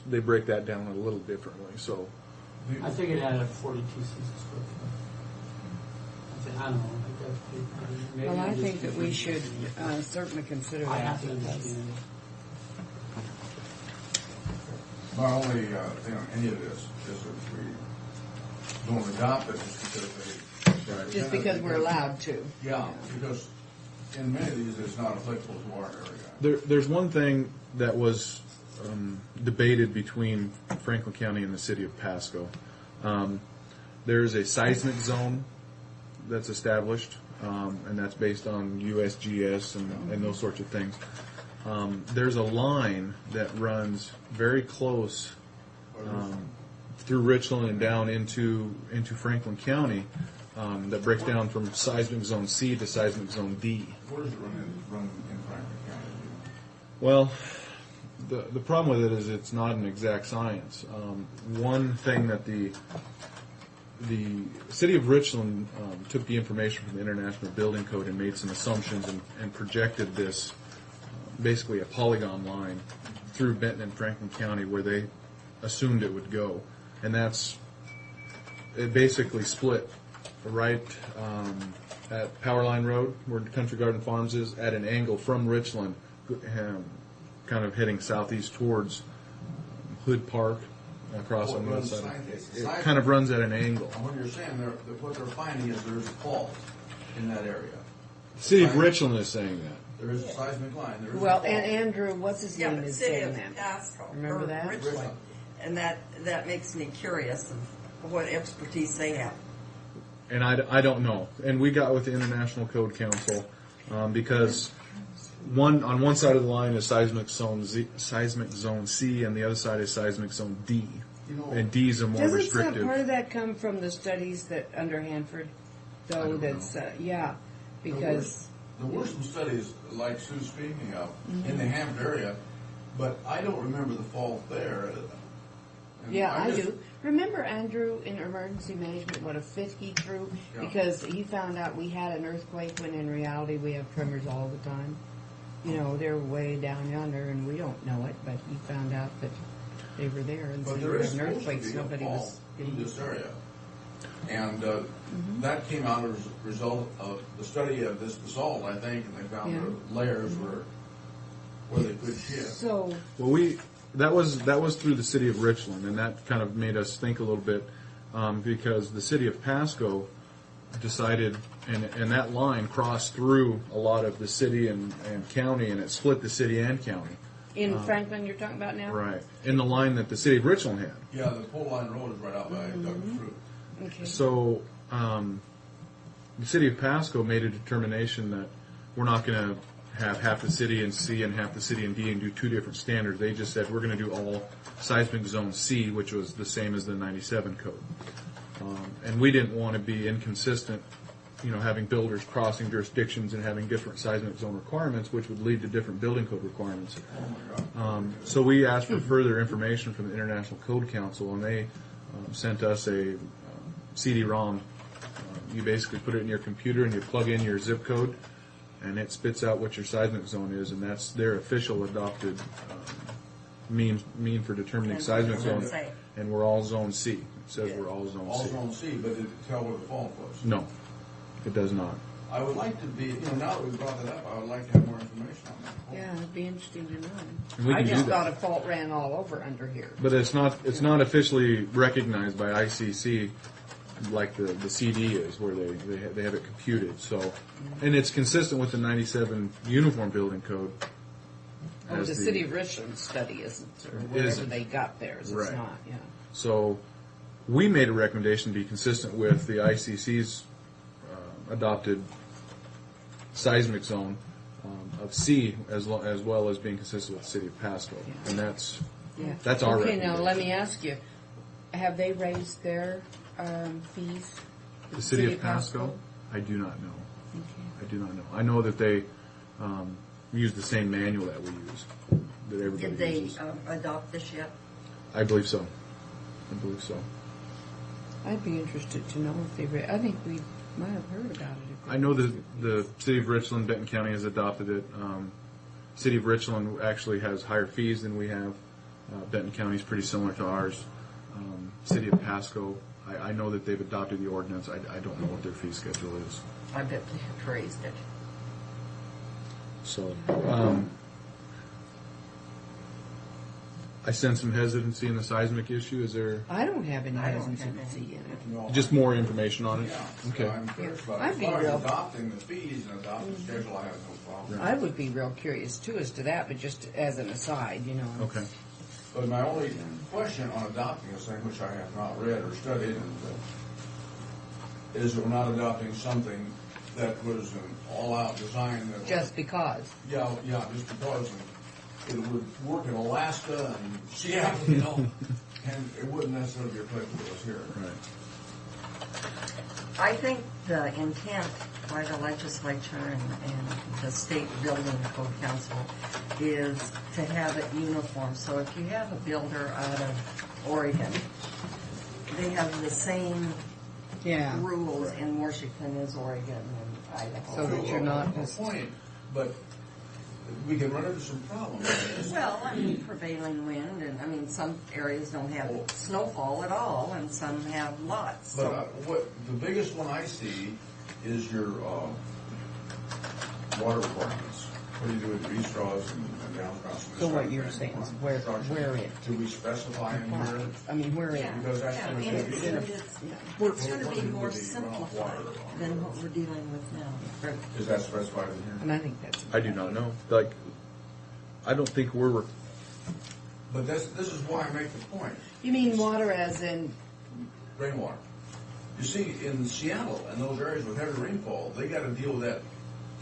they break that down a little differently. So I think it had a 42 cents a square foot. I don't know. Maybe Well, I I'm just think that we should confusing. certainly consider I that have to because understand. My only thing on any of this is if we don't adopt it just because they. Just because we're allowed to. Yeah, because in many of these, it's not applicable to our area. There's one thing that was debated between Franklin County and the city of Pasco. There's a seismic zone that's established, and that's based on USGS and those sorts of things. There's a line that runs very close through Richland and down into Franklin County that breaks down from seismic zone C to seismic zone D. Where does it run in Franklin County? Well, the problem with it is it's not an exact science. One thing that the city of Richland took the information from the International Building Code and made some assumptions and projected this basically a polygon line through Benton and Franklin County where they assumed it would go. And it basically split right at Powerline Road, where Country Garden Farms is, at an angle from Richland, kind of heading southeast towards Hood Park, across on the other side. It kind of runs at an angle. What you're saying, what they're finding is there's a fault in that area. The city of Richland is saying that. There is a seismic line. There is Well, a fault. and Andrew, what's his Yeah, name, but is city saying of that. Pasco. Remember or that? Richland. And that makes me curious of what expertise they have. And I don't know. And we got with the International Code Council because on one side of the line is seismic zone C, and the other side is seismic zone D. And D's are more Doesn't restrictive. part of that come from the studies that under Hanford, though? That's yeah, because There were some studies, like Sue's speaking of, in the Hampton area, but I don't remember the fault there. And yeah, I just- do. Remember Andrew in emergency management? What a fit he threw Yeah. because he found out we had an earthquake when in reality we have tremors all the time. You know, they're way down yonder and we don't know it, but he found out that they were there and so But we there were is having supposed to earthquakes. be a Nobody fault was in getting this area. And that came out as a result of the study of this basalt, I think, and they found the layers where they could shift. So Well, that was through the city of Richland, and that kind of made us think a little bit because the city of Pasco decided, and that line crossed through a lot of the city and county, and it split the city and county. in Franklin, you're talking about now, Right. In the line that the city of Richland had. Yeah, the Pole Line Road is right out by Douglas Fruit. Okay. So the city of Pasco made a determination that we're not going to have half the city in C and half the city in D and do two different standards. They just said we're going to do all seismic zone C, which was the same as the 97 code. And we didn't want to be inconsistent, having builders crossing jurisdictions and having different seismic zone requirements, which would lead to different building code requirements. So we asked for further information from the International Code Council, and they sent us a CD-ROM. You basically put it in your computer and you plug in your zip code, and it spits out what your seismic zone is, and that's their official adopted mean for determining And seismic what does it zone. say? And we're all zone C. It says we're all zone All C. Zone C, but did it tell where the fault was? No, it does not. I would like to be, now that we brought that up, I would like to have more information on that. Yeah, it'd be interesting to And we know. I can do just that. thought a fault ran all over under here. But it's not officially recognized by ICC like the CD is, where they have it computed. So, and it's consistent with the 97 Uniform Building Code. Oh, as the city of Richland study isn't, or wherever Isn't. they got theirs. It's Right. not, yeah. So, we made a recommendation to be consistent with the ICC's adopted seismic zone of C, as well as being consistent with the city of Pasco, and that's our Okay, recommendation. now let me ask you, have they raised their fees? The city of Pasco? I do not know. I do not know. I know that they use the same manual that we use, that everybody Did they uses. adopt this yet? I believe so. I believe so. I'd be interested to know if they I think we might have heard about it. I know that the city of Richland, Benton County has adopted it. City of Richland actually has higher fees than we have. Benton County is pretty similar to ours. City of Pasco, I know that they've adopted the ordinance. I don't know what their fee schedule is. I bet they have raised it. So, I sense some hesitancy in the seismic issue. Is there I don't have any I don't have hesitancy in it. No, just more information on it? Yeah. Okay. I'm curious about it. I'd As be far as real- adopting the fees and adopting the schedule, I have no problem. I would be real curious too as to that, but just as an aside, you know. Okay. But my only question on adopting this thing, which I have not read or studied, is we're not adopting something that was an all-out design that. Just because. Yeah, just because it would work in Alaska and Seattle, you know, and it wouldn't necessarily be applicable to us here. Right. I think the intent by the legislature and the state building code council is to have it uniform. So if you have a builder out of Oregon, they have the same Yeah. rules in Washington as Oregon and Idaho. So that you're not Well, just- point, but we can run into some problems. Well, I mean, prevailing wind, and I mean, some areas don't have snowfall at all, and some have lots. But So what the biggest one I see is your water requirements. What do you do with your east straws and downspouts? So what you're saying is where it. Do we specify in here? I mean, where it. yeah, Because that's yeah, gonna and be- it's going to be more simplified than what we're dealing with now. Is that specified in here? And I think that's. I do not know. Like, I don't think we're. But this is why I make the point. You mean water as in? Rainwater. You see, in Seattle and those areas with heavy rainfall, they got to deal with that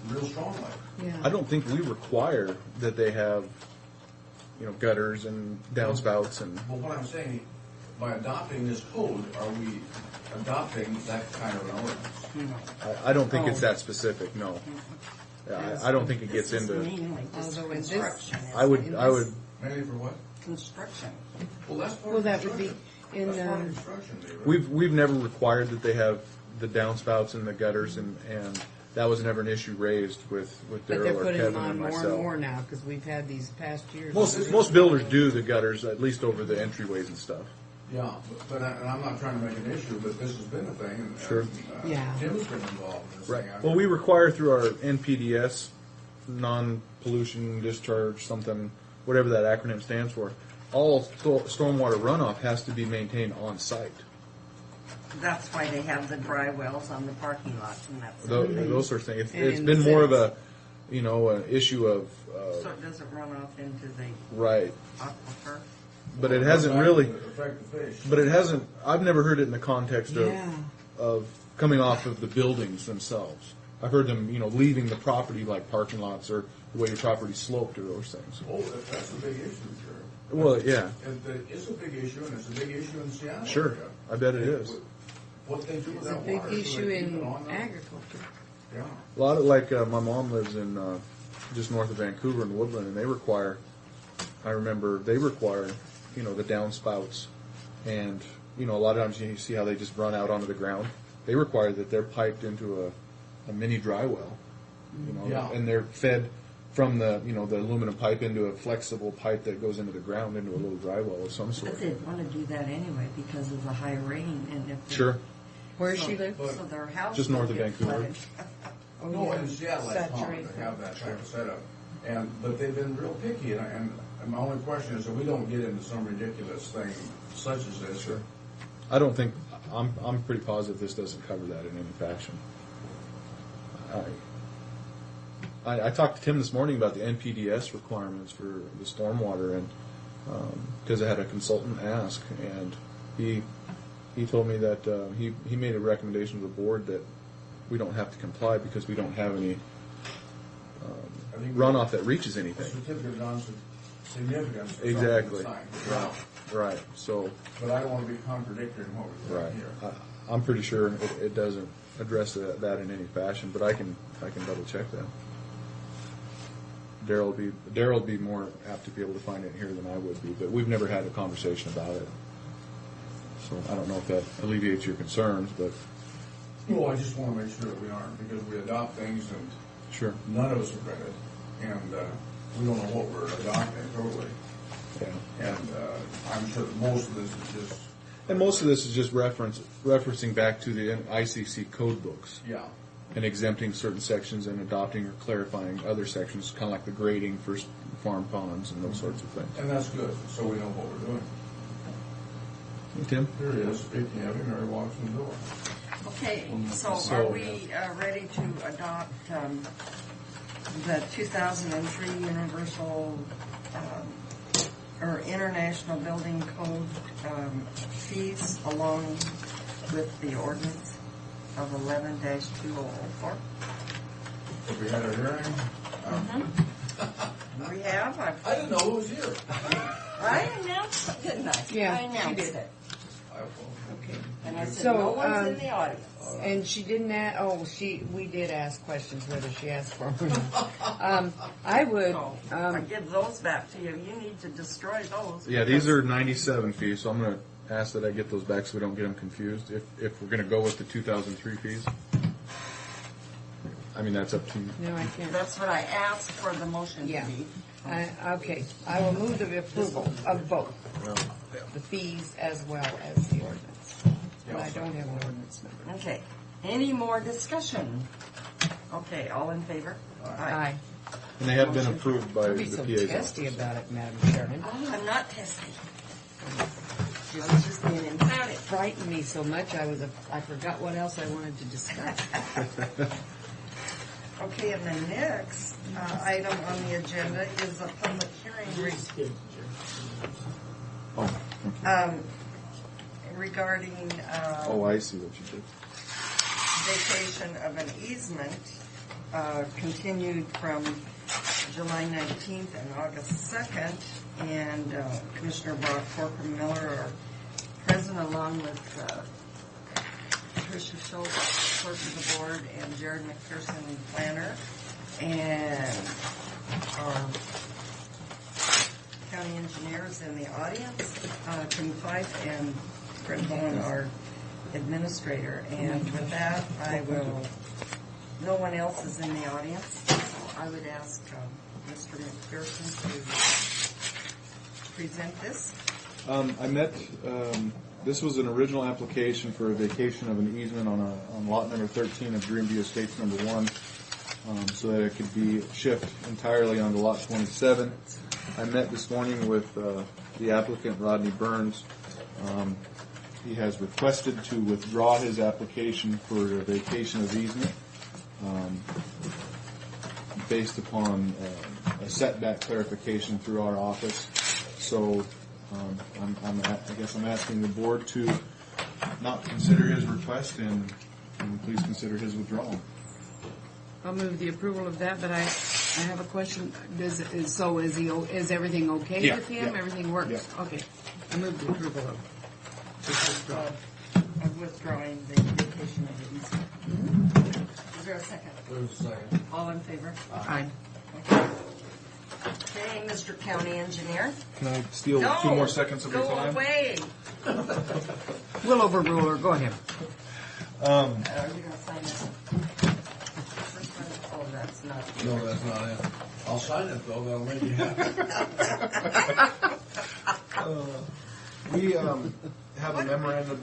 real strongly. Yeah. I don't think we require that they have, gutters and downspouts and. But what I'm saying, by adopting this code, are we adopting that kind of an ordinance? I don't think it's that specific. No. Yeah, I don't think it gets This is into. mainly just Although in this- construction. I would. Mainly for what? Construction. Well, that's part Well, of that would be construction. in. That's part of construction, David. We've never required that they have the downspouts and the gutters, and that was never an issue raised with But they're Daryl or putting them Kevin on and more and myself. more now because we've had these past years. Most builders do the gutters at least over the entryways and stuff. Yeah, but and I'm not trying to make an issue, but this has been a thing. And, Sure. Yeah. Tim's been involved in this Right. thing. Well, we require through our NPDS, non-pollution discharge, something, whatever that acronym stands for, all stormwater runoff has to be maintained on site. That's why they have the dry wells on the parking lots and that sort Those, of thing. those sort of things. And It's in been the more of cities. an issue of So it doesn't run off into the right, aquifer. but it hasn't really. affect the fish. But it hasn't. I've never heard it in the context Yeah. of coming off of the buildings themselves. I've heard them, leaving the property like parking lots or the way your property sloped or those things. Oh, that's a big issue, sure. Well, yeah, It's a big issue, and it's a big issue in Seattle. sure. area. I bet it is. What they do with It's a that big water. so issue they keep in it on the- agriculture. Yeah. A lot of my mom lives in just north of Vancouver in Woodland, and they require. I remember they require, the downspouts, and a lot of times you see how they just run out onto the ground. They require that they're piped into a mini dry well, Yeah. and they're fed from the the aluminum pipe into a flexible pipe that goes into the ground into a little dry well of some sort. But they'd want to do that anyway because of the high rain and if Sure. Where she live? So their house Just north of would get Vancouver. flooded. No, in Seattle, that's common Saturate to have that type of setup. But they've been real picky, and my only question is that we don't get into some ridiculous thing such as this. Sure. I don't think I'm pretty positive this doesn't cover that in any fashion. I talked to Tim this morning about the NPDS requirements for the stormwater, and because I had a consultant ask, and he told me that he made a recommendation to the board that we don't have to comply because we don't have any I think runoff that reaches A anything. certificate of non-significance. or Exactly. something signed. Right. So. But I don't want to be contradictory in what we're Right. doing here. I'm pretty sure it doesn't address that in any fashion, but I can double check that. Daryl will be more apt to be able to find it here than I would be, but we've never had a conversation about it. So I don't know if that alleviates your concerns, but No, I just want to make sure that we aren't, because we adopt things and sure. none of us have read it, and we don't know what we're adopting totally. Yeah. And I'm sure that most of this is just, And most of this is just referencing back to the ICC code books yeah. and exempting certain sections and adopting or clarifying other sections, kind of like the grading farm ponds and those sorts of things. And that's good, so we know what we're doing. Tim? Here he is, speaking of him, Mary walks in the door. Okay, so are we ready to adopt the 2003 Universal or International Building Code fees along with the ordinance of 11-2004? Have we had a hearing? We have. I didn't know who was here. I announced it, didn't I? Yeah, I announced she did. it. Okay. And I said, So, no one's in the audience. And she didn't we did ask questions whether she asked for them. I would, So I give those back to you. You need to destroy those. Yeah, these are 97 fees, so I'm going to ask that I get those back so we don't get them confused. If we're going to go with the 2003 fees, I mean, that's up to you. no, I can't. That's what I asked for the motion to Yeah. be. Okay, I will move the approval of both, the fees as well as the ordinance. But I don't have an ordinance number. Okay. Any more discussion? Okay, all in favor? Aye. And they have been approved by Don't the be so PA's testy office. about it, Madam Chairman. Oh, I'm not testy. I was just being It emphatic. frightened me so much, I forgot what else I wanted to discuss. Okay, and the next item on the agenda is a public hearing Skip, Oh, okay. regarding Oh, I see what you did. vacation of an easement continued from July 19th and August 2nd. And Commissioner Brock Corcoran Miller are present along with Tricia Schultz, clerk of the board, and Jared McPherson, planner, and our county engineer is in the audience, Tim Fife, and Brent Bowen, our administrator. And with that, no one else is in the audience, so I would ask Mr. McPherson to present this. I met, this was an original application for a vacation of an easement on lot number 13 of Greenview Estates number 1, so that it could be shifted entirely onto lot 27. I met this morning with the applicant, Rodney Burns. He has requested to withdraw his application for a vacation of easement based upon a setback clarification through our office. So I guess I'm asking the board to not consider his request and please consider his withdrawal. I'll move the approval of that, but I have a question. Is everything okay Yeah, with him? yeah. Everything works? Yeah. Okay. I move the approval of this withdrawal. Of withdrawing the vacation of the easement. Is there a second? There's a second. All in favor? Aye. Okay, Mr. County Engineer. Can I steal 2 more seconds of your Go time? away. We'll overrule her. Go ahead. Are you going to sign this? First one? Oh, that's not. No, that's not it. I'll sign it though, that'll make you happy. We have a memorandum of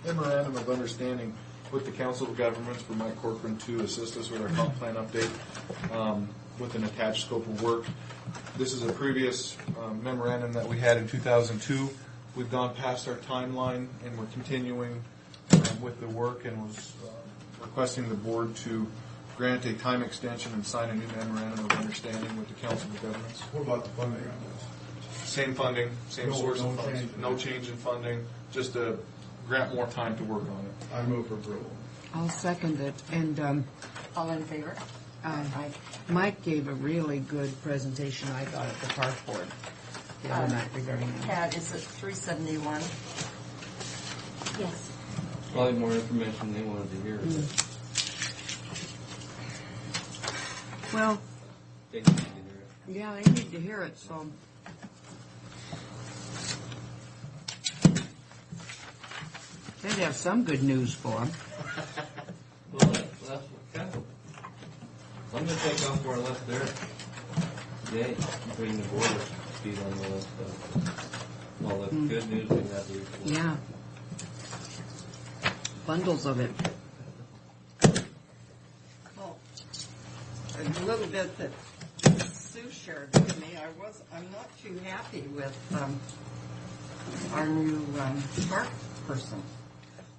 memorandum of understanding with the Council of Governments for Mike Corcoran to assist us with our comp plan update with an attached scope of work. This is a previous memorandum that we had in 2002. We've gone past our timeline and we're continuing with the work and was requesting the board to grant a time extension and sign a new memorandum of understanding with the Council of Governments. What about the funding on this? Same funding, same No- source no of funds, change. no change in funding, just to grant more time to work on it. I move for approval. I'll second it. And All in favor? Mike gave a really good presentation, I thought, at the park board the other night regarding that. Pat, is it 371? Yes. Probably more information they wanted to hear. But Well, they need to hear it. yeah, they need to hear it, so. They'd have some good news for them. Well, that's what kind of. I'm going to take off where I left there. Today, bring the border speed on all that stuff. All the good news we had to report. Yeah. Bundles of it. Well, a little bit that Sue shared with me, I'm not too happy with our new park person.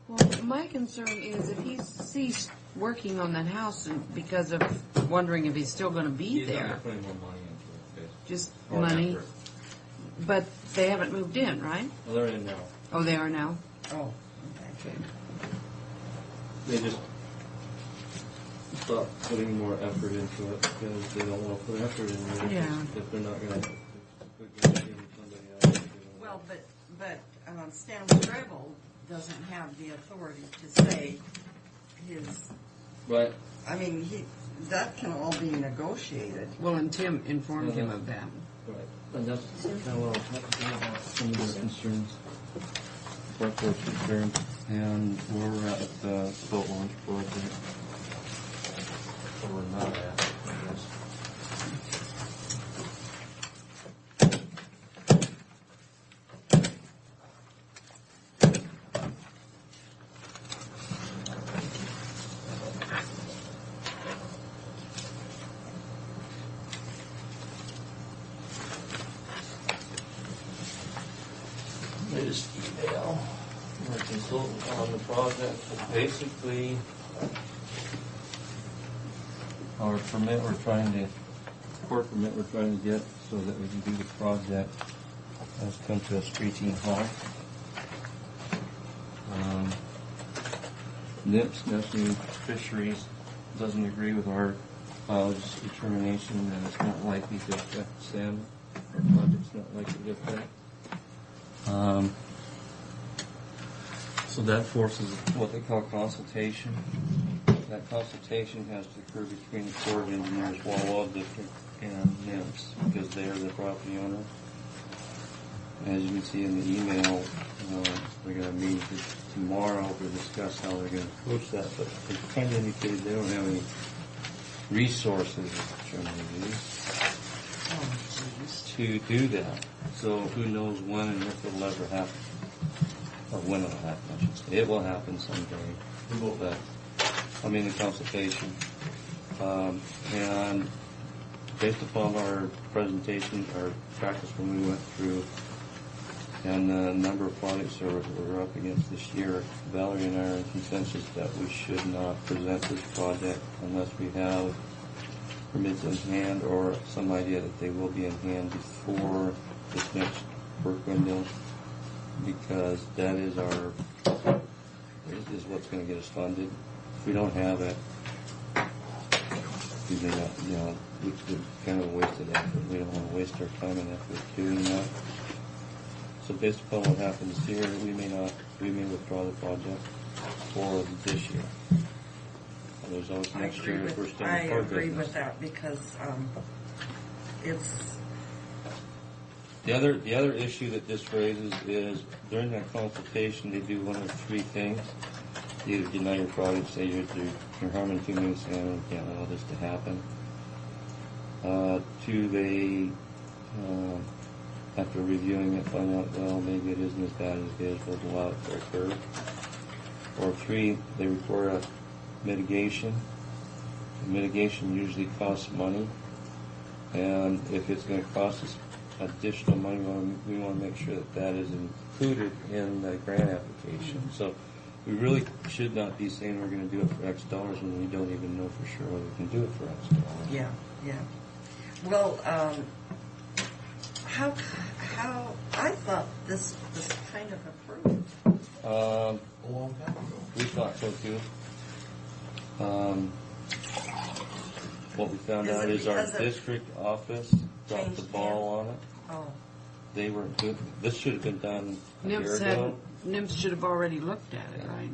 Well, my concern is if he's ceased working on that house and because of wondering if he's still going to be He's not there, putting more money into it. just Or money. effort. But they haven't moved in, right? Well, they're in now. Oh, they are now? Oh, Okay. They just stop putting more effort into it because they don't want to put effort in it. Yeah. If they're not going to put somebody else. they don't well, want. but Stan Strebel doesn't have the authority to say his. Right. I mean, that can all be negotiated. Well, and Tim informed him of that. Right. And that's kind of what I was talking about, some of their concerns, workforce concerns, and where we're at with the boat launch project. Or we're not at, I guess. Latest email from our consultant on the project. Basically, our permit we're trying to, court permit we're trying to get so that we can do the project has come to a screeching halt. NIPS, National Fisheries, doesn't agree with our biologist's determination that it's not likely to affect salmon. Our project's not likely to affect. So that forces what they call consultation. That consultation has to occur between the Corps of Engineers, Walla District, and NIMS, because they are the property owner. As you can see in the email, we're going to meet tomorrow to discuss how they're going to approach that, but they kind of indicated they don't have any resources to do that. So who knows when and if it'll ever happen. Or when it'll happen, I should say. It will happen someday. But, I mean, the consultation. And based upon our presentation, our practice when we went through, and the number of projects that we're up against this year, Valerie and I are in consensus that we should not present this project unless we have permits in hand or some idea that they will be in hand before this next work window, because that is what's going to get us funded. If we don't have it, we may not, it's kind of a wasted effort. We don't want to waste our time and effort doing that. So based upon what happens here, we may withdraw the project for this year. And there's always next year if we're still I in our agree business. with that because it's. The other issue that this raises is during that consultation they do one of three things. They either deny your project, say you're harming too many salmon, we can't allow this to happen. Two, they after reviewing it find out, well, maybe it isn't as bad as it is, we'll allow it to occur. Or three, they require a mitigation. The mitigation usually costs money, and if it's going to cost us additional money, we want to make sure that is included in the grant application. So we really should not be saying we're going to do it for X dollars when we don't even know for sure whether we can do it for X dollars. Yeah. Well, how I thought this was kind of approved. A long time ago. We thought so too. What we found Is out it is our because of district office dropped the changed ball on it. Oh, They weren't good. This should have been done a year NIMS ago. should have already looked at it, right?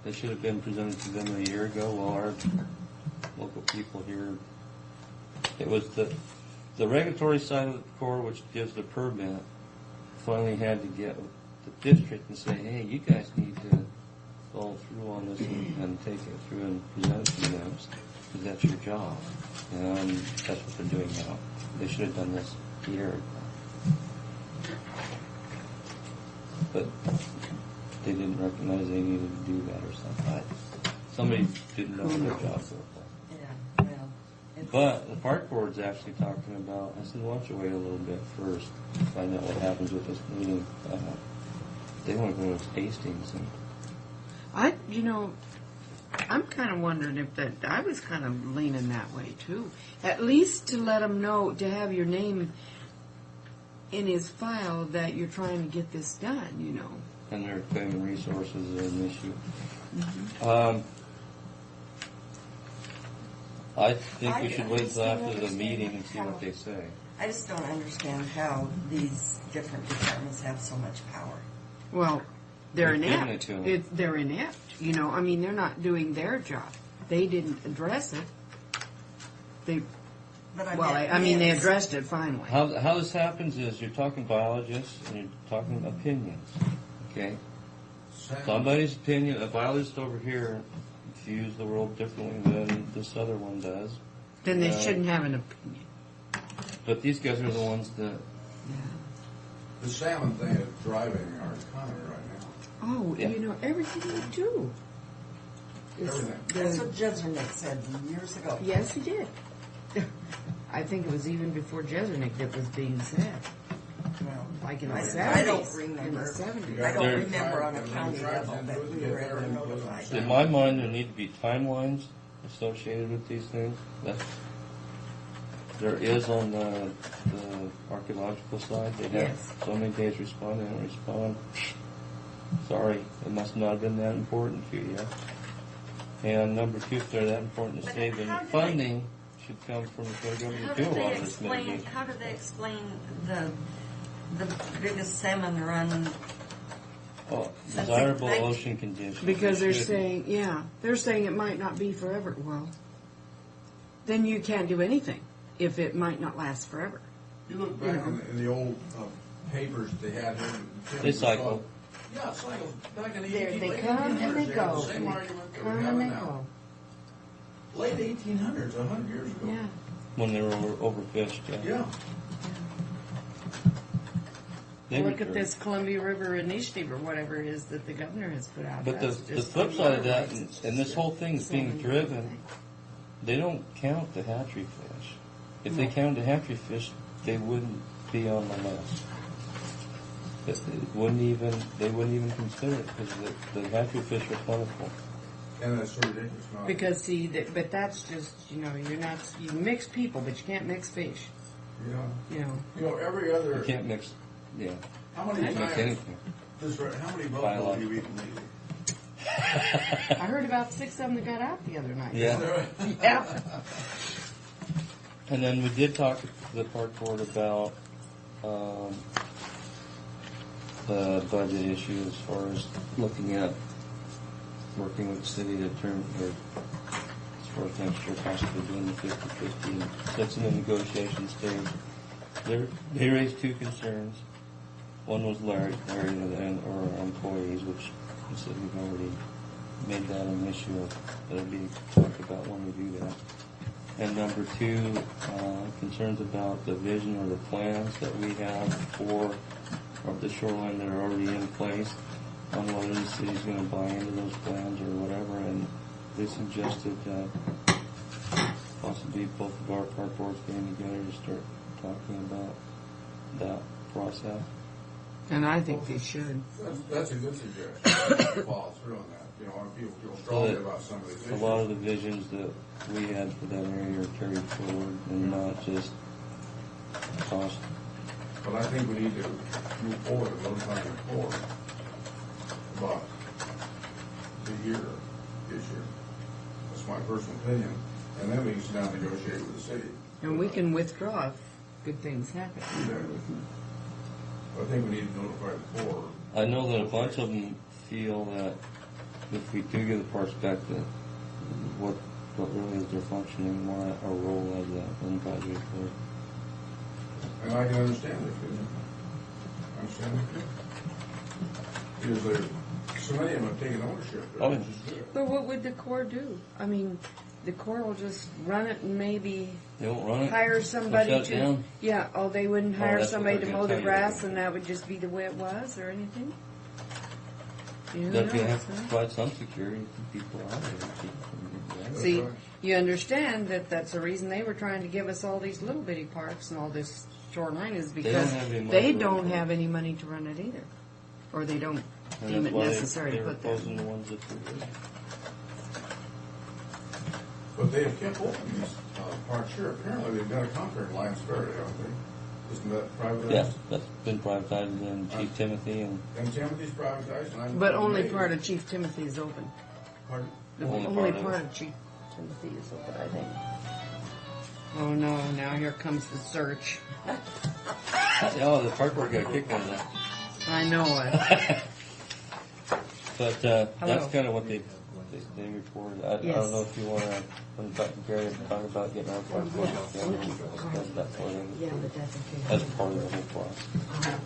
They should have been presented to them a year ago. Well, our local people here, it was the regulatory side of the Corps, which gives the permit, finally had to get with the district and say, hey, you guys need to follow through on this and take it through and present it to them, because that's your job. And that's what they're doing now. They should have done this a year ago. But they didn't recognize they needed to do that or something. Somebody didn't know what their job was. yeah. Well, But the park board's actually talking about, I said, why don't you wait a little bit first, find out what happens with this meeting. They want to go to Hastings and I'm kind of wondering if that, I was kind of leaning that way too. At least to let them know, to have your name in his file that you're trying to get this done, and their equipment resources are an issue. I think we should wait till after the meeting and see what they say. I just don't understand how these different departments have so much power. Well, they're We've given inept. it to 'em. They're inept. I mean, they're not doing their job. They didn't address it. They But I mean, they addressed it finally. How this happens is you're talking biologists and you're talking opinions, okay? Somebody's opinion, a biologist over here views the world differently than this other one does. Then they shouldn't have an opinion. But these guys are the ones that, The salmon thing is driving our economy right now. Oh, Yeah. Everything we do. Everything. That's what Jeselnik said years ago. Yes, he did. I think it was even before Jeselnik that was being said. Well, Like in the I 70s. don't In the remember. 70s. I don't There- remember on a county level that we were ever notified. in my mind, there need to be timelines associated with these things. There is on the archaeological side. They have Yes. so many days respond, they don't respond. Sorry, it must not have been that important to you. And number two, if they're that important to But save, then how do they- funding should come from the federal How government do to do a lot they of this explain? mitigation. How do they explain the biggest salmon run? Oh, Something desirable like- ocean conditions. Because they're Should- saying, they're saying it might not be forever. Well, then you can't do anything if it might not last forever. You look back in the old papers they had here. They cycle. Yeah, cycles back in the They 1800s. come and they go. The same argument that Come we and have they now. go. Late 1800s, 100 years ago. Yeah. When they were overfished, yeah. Yeah. They Look at recur. this Columbia River initiative or whatever it is that the governor has put out. But That's the just flip for side of that, waterways. and this whole thing is being Salmon. driven, they don't count the hatchery fish. If they counted the hatchery fish, they wouldn't be on the list. They wouldn't even consider it because the hatchery fish are plentiful. And that's so ridiculous. Not Because but that's just, you're not, you mix people, but you can't mix fish. Yeah. Every other. You can't mix, yeah, How many can't mix times? anything. How many buffalo Biological. do you eat in a week? I heard about 6 of them that got out the other night. Yeah. Yeah. And then we did talk to the park board about the budget issue as far as looking at working with the city to turn, or as far as next year possibly doing the 50/50. And so it's in the negotiation stage. They raised two concerns. One was Larry and our employees, which he said we've already made that an issue. That'll be talked about when we do that. And number two, concerns about the vision or the plans that we have for the shoreline that are already in place, on whether the city's going to buy into those plans or whatever. And they suggested possibly both of our park boards getting together to start talking about that process. And I think they should. That's a good suggestion. Follow through on that. People feel strongly about some of these A issues. lot of the visions that we had for that area are carried forward and not just cost. But I think we need to move forward a little time before about the year issue. That's my personal opinion. And then we can sit down and negotiate with the city. And we can withdraw if good things happen. But I think we need to notify the board. I know that a bunch of them feel that if we do get the parks back, that what really is their functioning, more our role as an advisory board. And I can understand their feeling. I understand it. Because so many of them have taken ownership. Oh, yeah. Which is good. But what would the Corps do? I mean, the Corps will just run it and maybe They won't run it. hire somebody They'll shut to. it down. Yeah. Oh, they wouldn't Oh, hire that's what somebody they're to gonna mow the tell you. grass, and that would just be the way it was, or anything. You They're know, going to have so- to provide some security to people out there. To keep them See, you understand that that's the reason they were trying to give us all these little bitty parks and all this shoreline is because have any money they to don't run it. have any money to run it either. Or they don't And deem that's it why necessary they to were put that. closing the ones that were good. But they have kept open these parks here. Apparently, they've got a contract in Lions Ferry, haven't they? Isn't that privatized? Yeah, that's been privatized in Chief Timothy and And Timothy's privatized, and I'm. But only amazed. part of Chief Timothy is open. Pardon? The Only only part of part it. of Chief Timothy is open, I think. Oh no, now here comes the search. oh, the park board got a kick out of that. I know it. But Hello. that's kind of what they reported. I Yes. don't know if you want to talk to Gary and talk about getting our park board together and discuss that for them Yeah, but that's okay. as part of the whole process.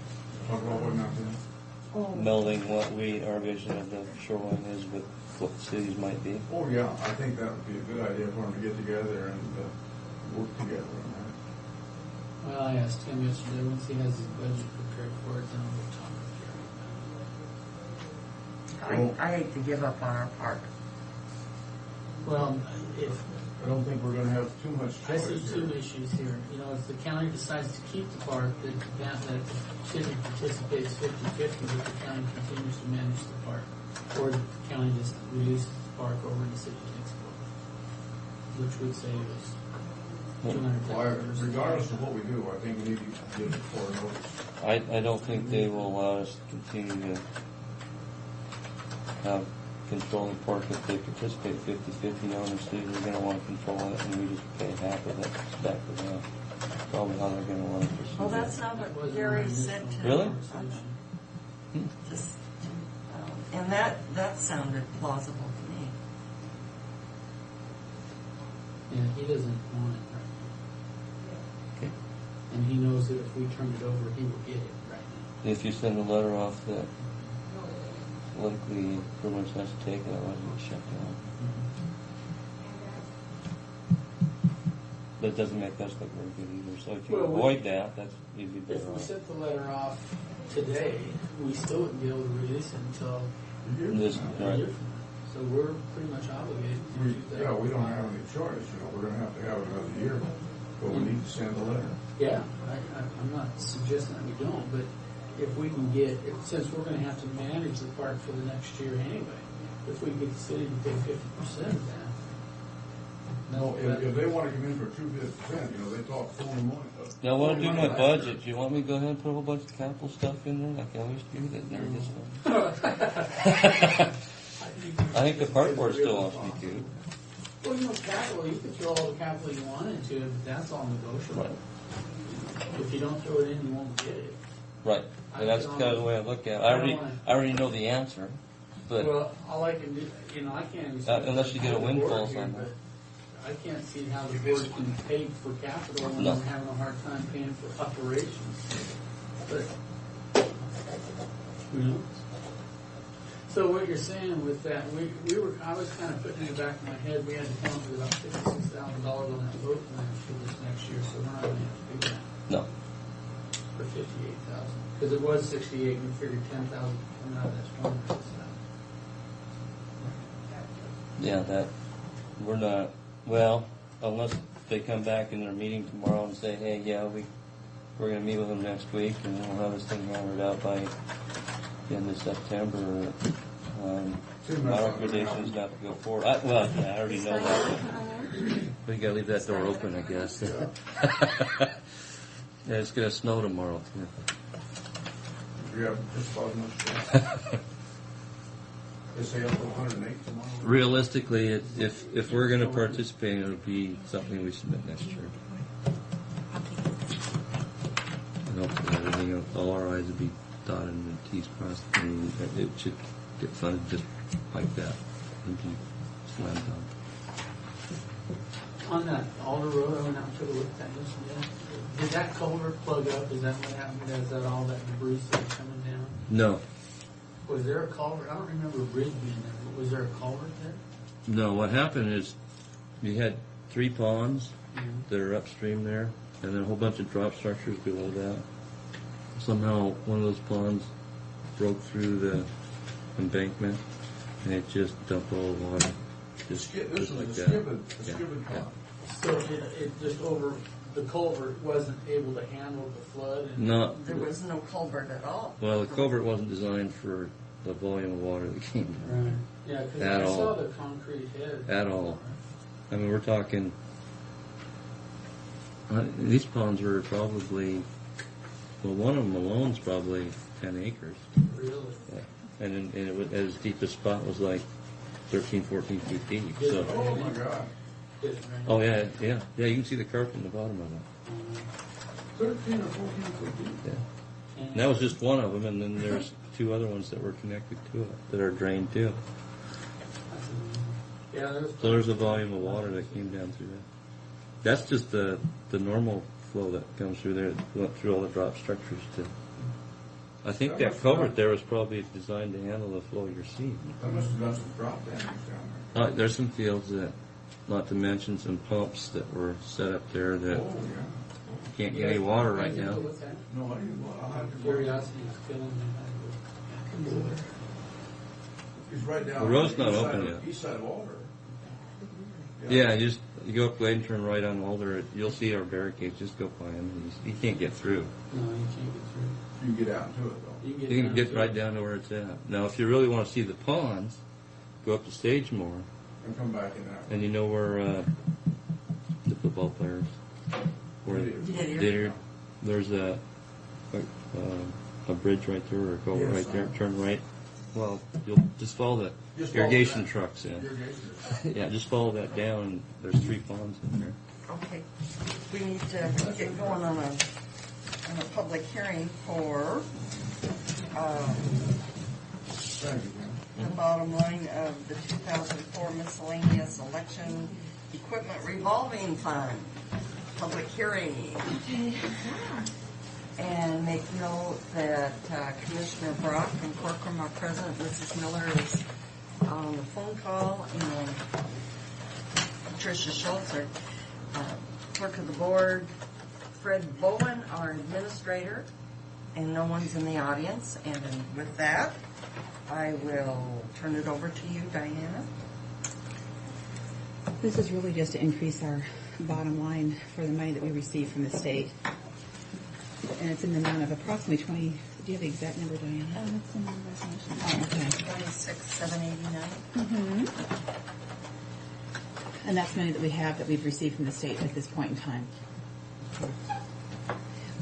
Talk about what now, Tim? Melding what our vision of the shoreline is with what the cities might be. Oh, yeah, I think that would be a good idea for them to get together and work together on that. Well, I asked him yesterday, once he has his budget prepared for it, then we'll talk with Gary. I hate to give up on our park. Well, if, I don't think we're gonna have too much I see choice two here. issues here. You know, if the county decides to keep the park, that the city participates 50/50, but the county continues to manage the park. Or the county just releases the park over and the city takes it over. Which would save us Well, $200,000. regardless of what we do, I think we need to give it for notice. I don't think they will allow us to continue to have control of the park if they participate 50/50. Honestly, they're going to want to control it, and we just pay half of it back to them. Probably how they're going to want to pursue Well, it. that's not That what wasn't Gary our said initial to Really? conversation. Just, and that sounded plausible to me. Yeah, he doesn't want it right Okay. now. And he knows that if we turn it over, he will get it right now. If you send a letter off that politically pretty much has to take it, otherwise it'll shut down. But it doesn't make us look very good either. So if you Well, avoid that, you'd be If better we off. sent the letter off today, we still wouldn't be able to release it until This, a right. year from now. So we're pretty much obligated to do that. Yeah, we don't have any choice, we're gonna have to have it another year, but we need to send a letter. Yeah, I'm not suggesting that we don't, but if we can get, since we're gonna have to manage the park for the next year anyway, if we get the city to pay 50% of that. No, if they wanna come in for 2%, they talk full money. Now, I want to do my budget. Do you want me to go ahead and put a whole bunch of capital stuff in there? I can always do that. Never gets done. I think the park board still wants me to. Well, capital, you can throw all the capital you want into it, but that's all negotiable. Right. If you don't throw it in, you won't get it. Right. And that's kind of the way I look at it. I already know the answer, but Well, all I can do, I can't. even- unless you get a I'm the windfall board here, somewhere. but I can't see how the board can pay for capital when No. they're having a hard time paying for operations. But, who knows? So what you're saying with that, I was kind of putting in the back of my head, we had to come up with about $56,000 on that boat plan for this next year, so we're not going to have to do that No. for $58,000. Because it was 68, and we figured 10,000 coming out of that storm drain stuff. Yeah, we're not, well, unless they come back in their meeting tomorrow and say, hey, yeah, we're going to meet with them next week and we'll have this thing hammered out by the end of September. My recommendation is not to go forward. I already know that. But you got to leave that door open, I guess. Yeah, it's going to snow tomorrow, too. We have just about enough space. They say up to 108 tomorrow. Realistically, if we're going to participate, it'll be something we submit next year. And hopefully everything, all our I's will be dotted and T's crossed, and it should get funded just like that. It'll be slam dunk. On that Alder Road, I went out and took a look at that yesterday. Did that culvert plug up? Is that what happened? Is that all that debris started coming down? No, Was there a culvert? I don't remember a bridge being there, but was there a culvert there? no. What happened is you had 3 ponds Yeah. that are upstream there, and then a whole bunch of drop structures below that. Somehow one of those ponds broke through the embankment, and it just dumped all the water Just This just is like a that. skibbed Yeah. pond. So it just over, the culvert wasn't able to handle the flood and. No, There was no culvert at all. well, the culvert wasn't designed for the volume of water that came down. Right. Yeah, because At I saw all. the concrete head. At all. I mean, we're talking. These ponds were probably, well, one of them alone's probably 10 acres. Really? Yeah. And it was, his deepest spot was like 13, 14 feet deep. So, Oh, my God. Did it rain? oh yeah, yeah, yeah. You can see the carp in the bottom of it. 13 or 14 foot deep. Yeah. And that was just one of them, and then there's 2 other ones that were connected to it that are drained too. Yeah, there's. So there's a volume of water that came down through that. That's just the normal flow that comes through there, went through all the drop structures too. I think that culvert there was probably designed to handle the flow you're seeing. That must have done some drop damage down there. There's some fields that, not to mention some pumps that were set up there that Oh, yeah. can't get any water right now. What's that? No, I didn't, well, I'll have to. Curiosity is killing me. He's right down. The road's on the not east open side yet. of- East side of Alder. Yeah, you go up Glade and turn right on Alder. You'll see our barricades. Just go by them. You can't get through. No, you can't get through. You can get out into it though. You can get down right to it. down to where it's at. Now, if you really want to see the ponds, go up to Stagemore, And come back in that. and you know where the football players, where Didier. there's a bridge right there or a culvert Yes, right there. I- Turn right. Well, you'll just follow the Just follow irrigation that. trucks in. Irrigation. Yeah, just follow that down. And there's 3 ponds in there. Okay. We need to get going on a public hearing for Thank you, Jim. the bottom line of the 2004 miscellaneous election equipment revolving fund. Public hearing. And make note that Commissioner Brock and Corcoran are present. Mrs. Miller is on the phone call, and Patricia Schultz, our clerk of the board, Fred Bowen, our administrator, and no one's in the audience. And then with that, I will turn it over to you, Diana. This is really just to increase our bottom line for the money that we receive from the state. And it's in the amount of approximately 20, do you have the exact number, Diana? That's the number resolution. Oh, okay. 26,789. And that's money that we have that we've received from the state at this point in time.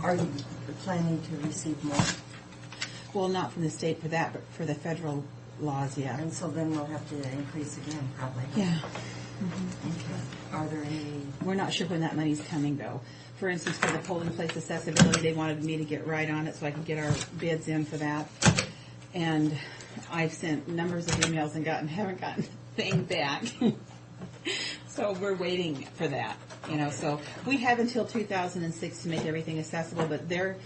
Are you planning to receive more? Well, not from the state for that, but for the federal laws, yeah. And so then we'll have to increase again, probably. Yeah. Okay. Are there any? We're not sure when that money's coming, though. For instance, for the polling place accessibility, they wanted me to get right on it so I could get our bids in for that. And I've sent numbers of emails and haven't gotten a thing back. So we're waiting for that, So we have until 2006 to make everything accessible, but their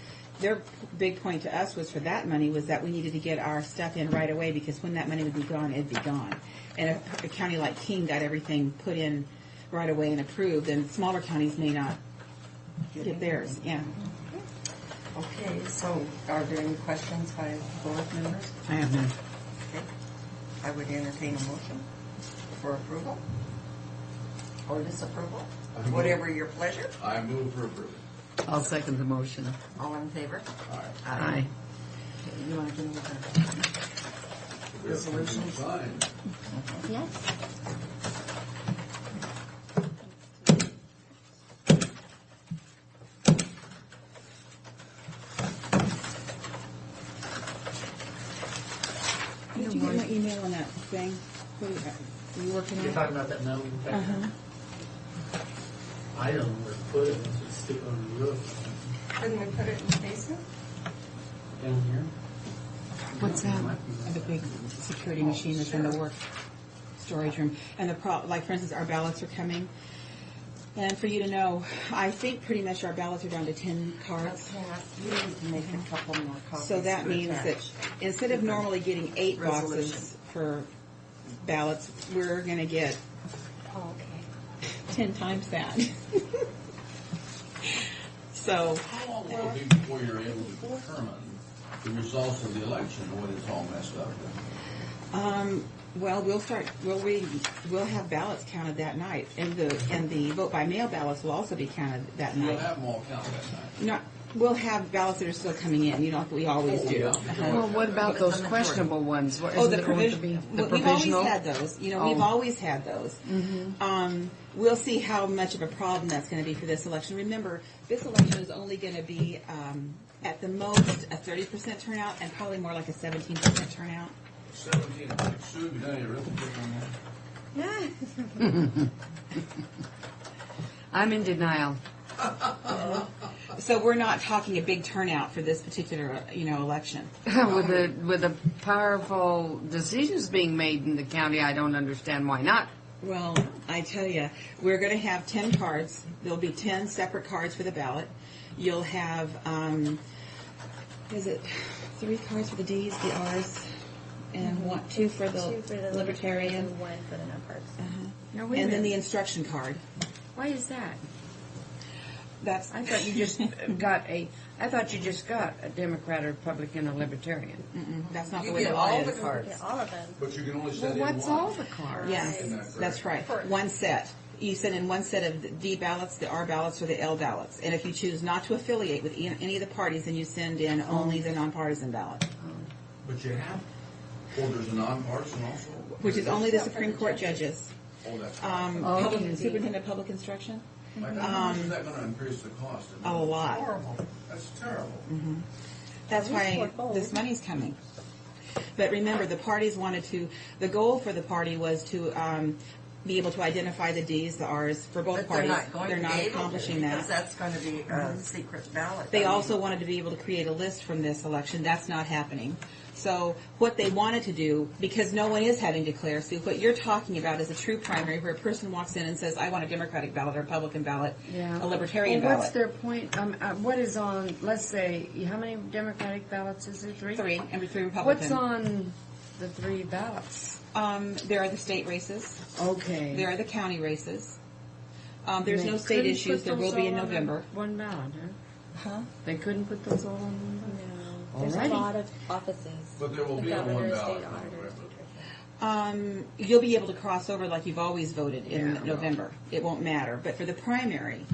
big point to us was for that money was that we needed to get our stuff in right away because when that money would be gone, it'd be gone. And if a county like King got everything put in right away and approved, then smaller counties may not get theirs, yeah. Okay, so are there any questions by board members? I have none. Okay. I would entertain a motion for approval or disapproval, whatever your pleasure. I move for approval. I'll second the motion. All in favor? Aye. Okay, you want to give me the resolution? Fine. Yes. Did you get my email on that thing? What are you working on? You're talking about that metal detector? Uh-huh. I don't know where to put it, let's just stick it on the roof. Couldn't we put it in the basement? Down here? What's that? The big security machine that's in the work storage room. And like for instance, our ballots are coming. And for you to know, I think pretty much our ballots are down to 10 cards. You need to make a couple more copies. So that to means attach. that instead of normally getting 8 Resolution. boxes for ballots, we're going to get Oh, okay. 10 times that. So, How long will it be before you're able to determine the results of the election when it's all messed up? Well, we'll have ballots counted that night, and the vote by mail ballots will also be counted that We'll night. have them all counted that night. We'll have ballots that are still coming in, like we always do. Well, what about those questionable ones? What, Oh, isn't the it going to provision. be the We've always provisional? had those. We've Oh. always had those. We'll see how much of a problem that's going to be for this election. Remember, this election is only going to be at the most a 30% turnout, and probably more like a 17% turnout. 17, Sue, you done any arithmetic on that? I'm in denial. So we're not talking a big turnout for this particular, election. with the powerful decisions being made in the county, I don't understand why not. Well, I tell you, we're going to have 10 cards. There'll be 10 separate cards for the ballot. You'll have, is it 3 cards for the D's, the R's, and 2 for the Libertarian, and 1 for the nonpartisan. No, wait a and then minute. the instruction card. Why is that? That's I thought you just got a Democrat, a Republican, a Libertarian. that's not You the way get the law all is. the cards. Yeah, all of them. But you can only Well, send in what's one. all the cards? Yes, Isn't that correct? that's right. One set. You send in one set of the D ballots, the R ballots, or the L ballots. And if you choose not to affiliate with any of the parties, then you send in only the nonpartisan ballot, But you have, there's a nonpartisan also? which is only the Supreme Court judges. Oh, that's. Superintendent of Public Instruction? Like, how much is that gonna increase the cost? A lot. Horrible. That's terrible. That's why this money's coming. But remember, the parties the goal for the party was to be able to identify the Ds, the Rs for both But parties. they're not going to be able to, accomplishing because that. that's going to be a secret ballot. They also wanted to be able to create a list from this election. That's not happening. So what they wanted to do, because no one is having to declare, Sue, what you're talking about is a true primary where a person walks in and says, I want a Democratic ballot, a Republican ballot, a Libertarian Well, ballot. what's their point? What is on, let's say, how many Democratic ballots is there? 3? 3, and 3 Republican. What's on the 3 ballots? There are the state races. Okay. There are the county races. There's They no state couldn't issues. put There will those be in all on November. One ballot, Huh? They couldn't put those all on one ballot? No, there's Alrighty. a lot of offices. But there will The be a governor, one state ballot. auditor, state You'll be able to cross over like you've always voted in Yeah. November. It won't matter. But for the primary,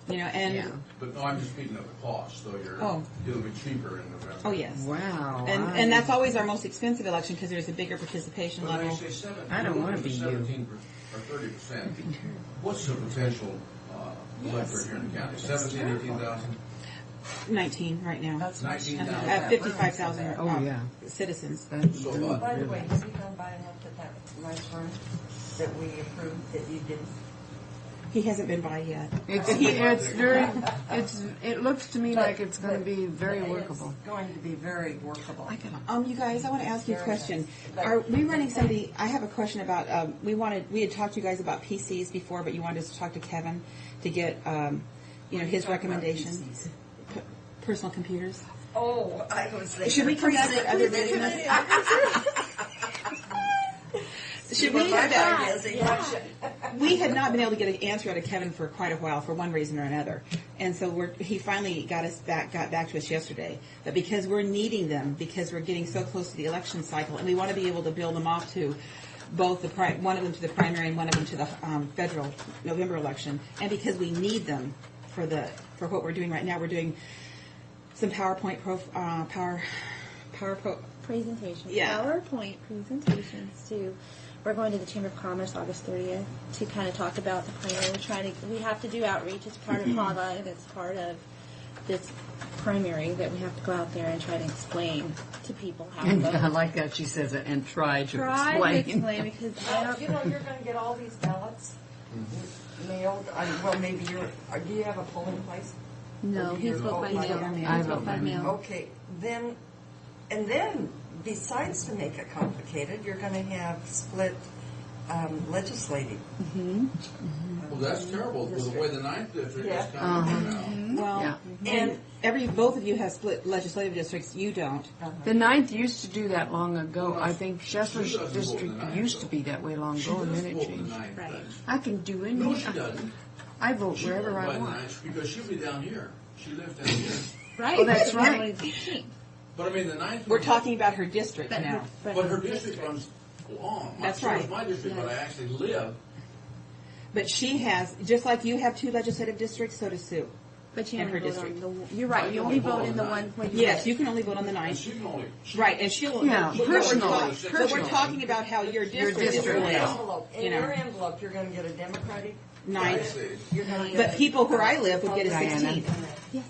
and Yeah. But no, I'm just speaking of the cost, so Oh. it'll be cheaper in November. oh yes, Wow. and that's always our most expensive election because there's a bigger participation But when level. you say I don't wanna be you. 17 or 30%, what's the potential electorate here in the county? 17, 18,000? 19 right now. That's not 19,000. 55,000 Oh, yeah. citizens. That's So, true. By the way, have you gone by and looked at that nice room that we approved that you didn't? He hasn't been by yet. It looks to me like it's going to be very workable. It's going to be very workable. You guys, I want to ask you a question. Are we running somebody? I have a question about. We had talked to you guys about PCs before, but you wanted us to talk to Kevin to get, his recommendation. Personal computers. Oh, I was thinking. Should we come back to other business? Should we have that? We had not been able to get an answer out of Kevin for quite a while, for one reason or another, and so he finally got back to us yesterday. That because we're needing them, because we're getting so close to the election cycle, and we want to be able to build them off to both one of them to the primary and one of them to the federal November election, and because we need them for what we're doing right now. We're doing some PowerPoint presentations. Yeah. PowerPoint presentations too. We're going to the Chamber of Commerce August 30th to kind of talk about the primary. We have to do outreach. It's part of HAVA, and it's part of this primary that we have to go out there and try to explain to people how to And vote. I like that she says it, and try to Try to explain. explain because I don't. You're going to get all these ballots mailed. Well, maybe do you have a polling place? No, Or do he's you vote by vote mail. by He's I vote vote by by mail. Okay, then, besides to make it complicated, you're going to have split legislative. Well, that's terrible, with the way the 9th district Yeah. is coming now. Well, Yeah. and both of you have split legislative districts. You don't. The 9th used to do that long ago. I think Shessler's She doesn't vote in district the 9th, used to though. be that way long She ago, and does then it vote in the changed. 9th, Right. doesn't she? I can do any. No, she doesn't. I vote She wherever votes I by the want. 9th because she'll be down here. She lives down here. Right. Oh, that's right. But I mean, the 9th. We're talking about her district now. But her district runs belong. That's So is right. my district, but I actually live. But she has, just like you have 2 legislative districts, so does Sue. But you In only her vote on district. you're right, you only vote in the one where you Yes, live. you can only vote on the And 9th. she can only. Right, and she'll. Yeah, but personal, But we're personal. talking about how your district is district, really, yeah. Envelope. In you know. your envelope, you're gonna get a Democratic. I 9th. see. You're gonna get But a- people where I live would get a Diana. 16th.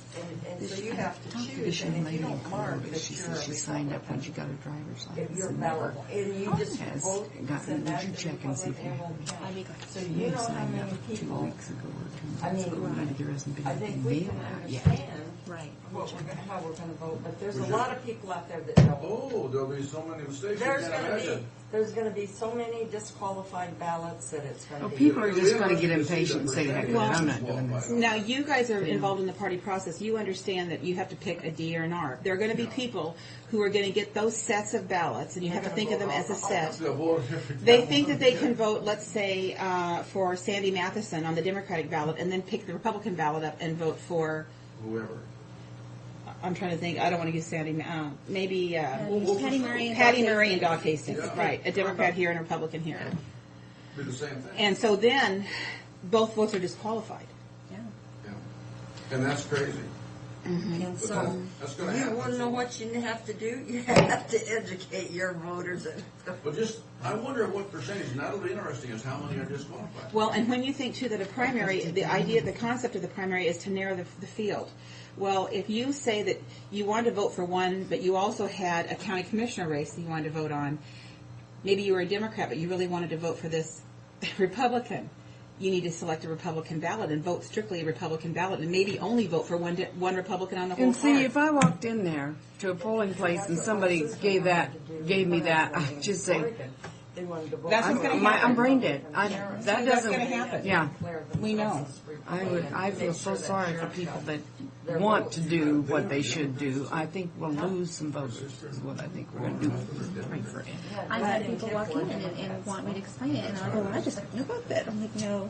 And so you have to Talked to choose, this young and if you lady in don't mark Florida. that She you're said a she signed up when Republican, she got her driver's if license you're and never valuable, and you just has vote, gotten, send would back you to check and see if you Republican, have? it won't count. So You you know how signed many up 2 people, weeks ago or 2 I months ago. mean, Maybe there hasn't been I think anything we mailed can out yet. understand Right. what we're gonna, how we're gonna vote, but there's a Would you- lot of people out there that don't. Oh, there'll be so many mistakes. There's you can't gonna be, imagine. there's gonna be so many disqualified ballots that it's gonna Well, be. people are just going to get impatient and say, heck, Well, I'm not doing this. Now, you guys are involved in the party process. You understand that you have to pick a D or an R. There are going to be people who are going to get those sets of ballots, and you have to think of them as a set. They'll vote every They time. think that they can vote, let's say, for Sandy Matheson on the Democratic ballot, and then pick the Republican ballot up and vote for, Whoever. I'm trying to think, I don't want to use Sandy, maybe Patty Murray and Patty Doc Murray and Hastings. Doc Hastings, Yeah. right, a Democrat here and a Republican here. Be the same thing. And so then, both votes are disqualified. Yeah. Yeah. And that's crazy. And But so, that's gonna you happen. wanna know what you have to do? You have to educate your voters. But just, I wonder what percentage, and that'll be interesting, is how many are disqualified. Well, and when you think too that a primary, the idea, the concept of the primary is to narrow the field. Well, if you say that you wanted to vote for one, but you also had a county commissioner race that you wanted to vote on, maybe you were a Democrat, but you really wanted to vote for this Republican, you need to select a Republican ballot and vote strictly a Republican ballot, and maybe only vote for one Republican on the whole And see, card. if I walked in there to a polling place and somebody gave me that, I'd just say, They wanted to vote. That's what's gonna happen. I'm brain dead. That That's doesn't. gonna happen. Yeah. We know. I feel so sorry for people that want to do what they should do. I think we'll lose some voters, is what I think we're going to do. Pray for it. I've had people walk in and want me to explain it, and I go, I just knew about that. I'm like, no,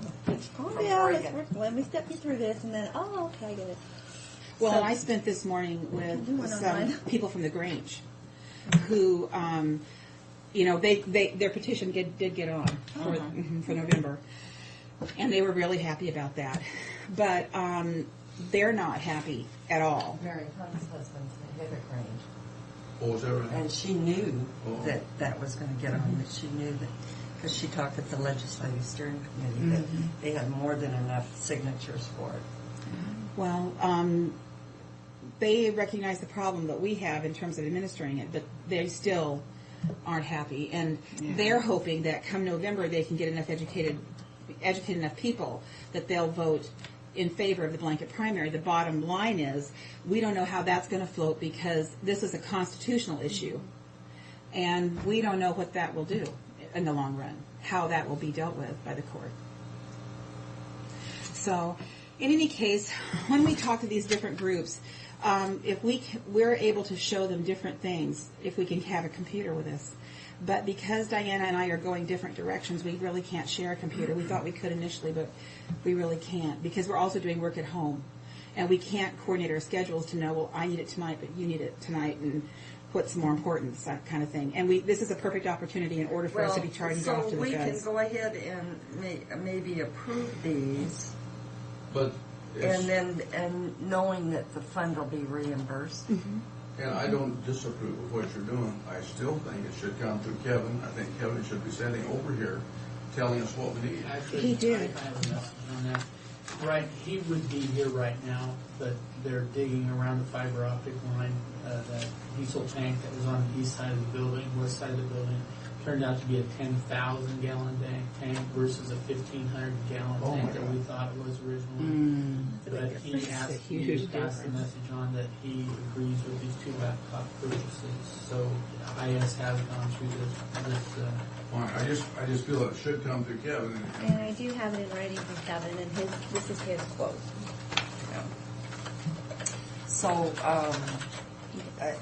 calm down, let me step you through this, and then, oh, okay, I get it. Well, So- and I spent this morning do with one some online. people from the Grange who, you know, their petition did get on for November, and they were really happy about that. But they're not happy at all. Mary Hunt's husband's the head of Grange. Oh, is that right? And she knew Oh. that that was going to get on, that she knew that, because she talked at the legislative steering committee, that they had more than enough signatures for it. Well, they recognize the problem that we have in terms of administering it, but they still aren't happy, and they're hoping that come November they can get enough educated enough people that they'll vote in favor of the blanket primary. The bottom line is we don't know how that's going to float because this is a constitutional issue, and we don't know what that will do in the long run, how that will be dealt with by the court. So, in any case, when we talk to these different groups, if we're able to show them different things, if we can have a computer with us. But because Diana and I are going different directions, we really can't share a computer. We thought we could initially, but we really can't because we're also doing work at home. And we can't coordinate our schedules to know, well, I need it tonight, but you need it tonight, and what's more important, that kind of thing. And this is a perfect opportunity in order for us to be charging off to So the we can feds. go ahead and maybe approve these, But it's, and knowing that the fund will be reimbursed. and I don't disapprove of what you're doing. I still think it should come through Kevin. I think Kevin should be sending over here, telling us what we need. Actually, He did. I have a message on that. Right, he would be here right now, but they're digging around the fiber optic line, that diesel tank that was on the east side of the building, west side of the building. Turned out to be a 10,000 gallon tank versus a 1,500 gallon Oh, tank my that God. we thought it was originally. But he It's a asked, huge he passed the difference. message on that he agrees with these two laptop purchases. So IS has gone through this Fine. I just feel it should come through Kevin. And I do have it in writing from Kevin, and this is his quote. So,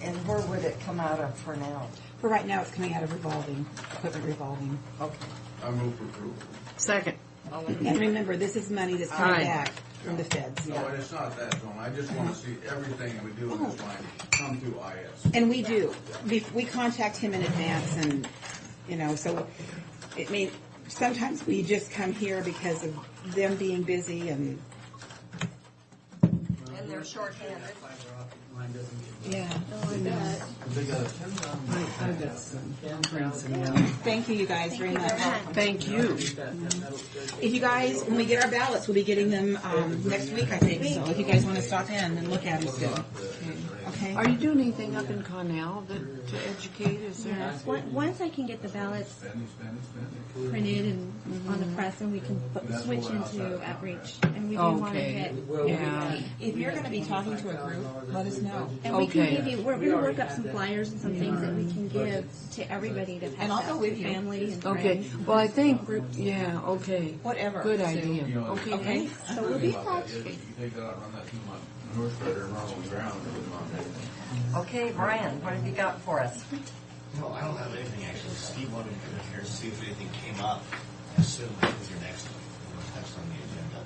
and where would it come out of for now? For right now, it's coming out of equipment revolving. Okay. I move for approval. Second. And remember, this is money that's coming Aye. back from the feds. No, it's not that, John. I just want to see everything we do in this line come through IS. And we do. We contact him in advance, and So it may, sometimes we just come here because of them being busy and, And they're shorthanded. Fiber optic line doesn't get. yeah. Oh, I bet. They got a 10,000. I've got some. Thank you guys very much. Thank you. If you guys, when we get our ballots, we'll be getting them next week, I think. So if you guys want to stop in and look at them still. Okay. Are you doing anything up in Cornell to educate? Is there? Yes. Once I can get the ballots printed and on the press, and we can switch into outreach, and we do want to Okay. hit. Yeah. If you're going to be talking to a group, let us know. And we can Okay. give you. We're going to work up some flyers and some things that we can give to everybody to pass And I'll go out with to you. family and Okay. friends. Well, I think. Yeah. Okay. Whatever. Good Sue. idea. You know, Okay. Okay. Thanks. So we'll be in About touch. that is, you take that out, run that through my manure spreader and run on the ground, it wouldn't mind anything. Okay, Brian, what have you got for us? No, I don't have anything actually. Steve wanted to come in here and see if anything came up. I assume that was your next text on the agenda.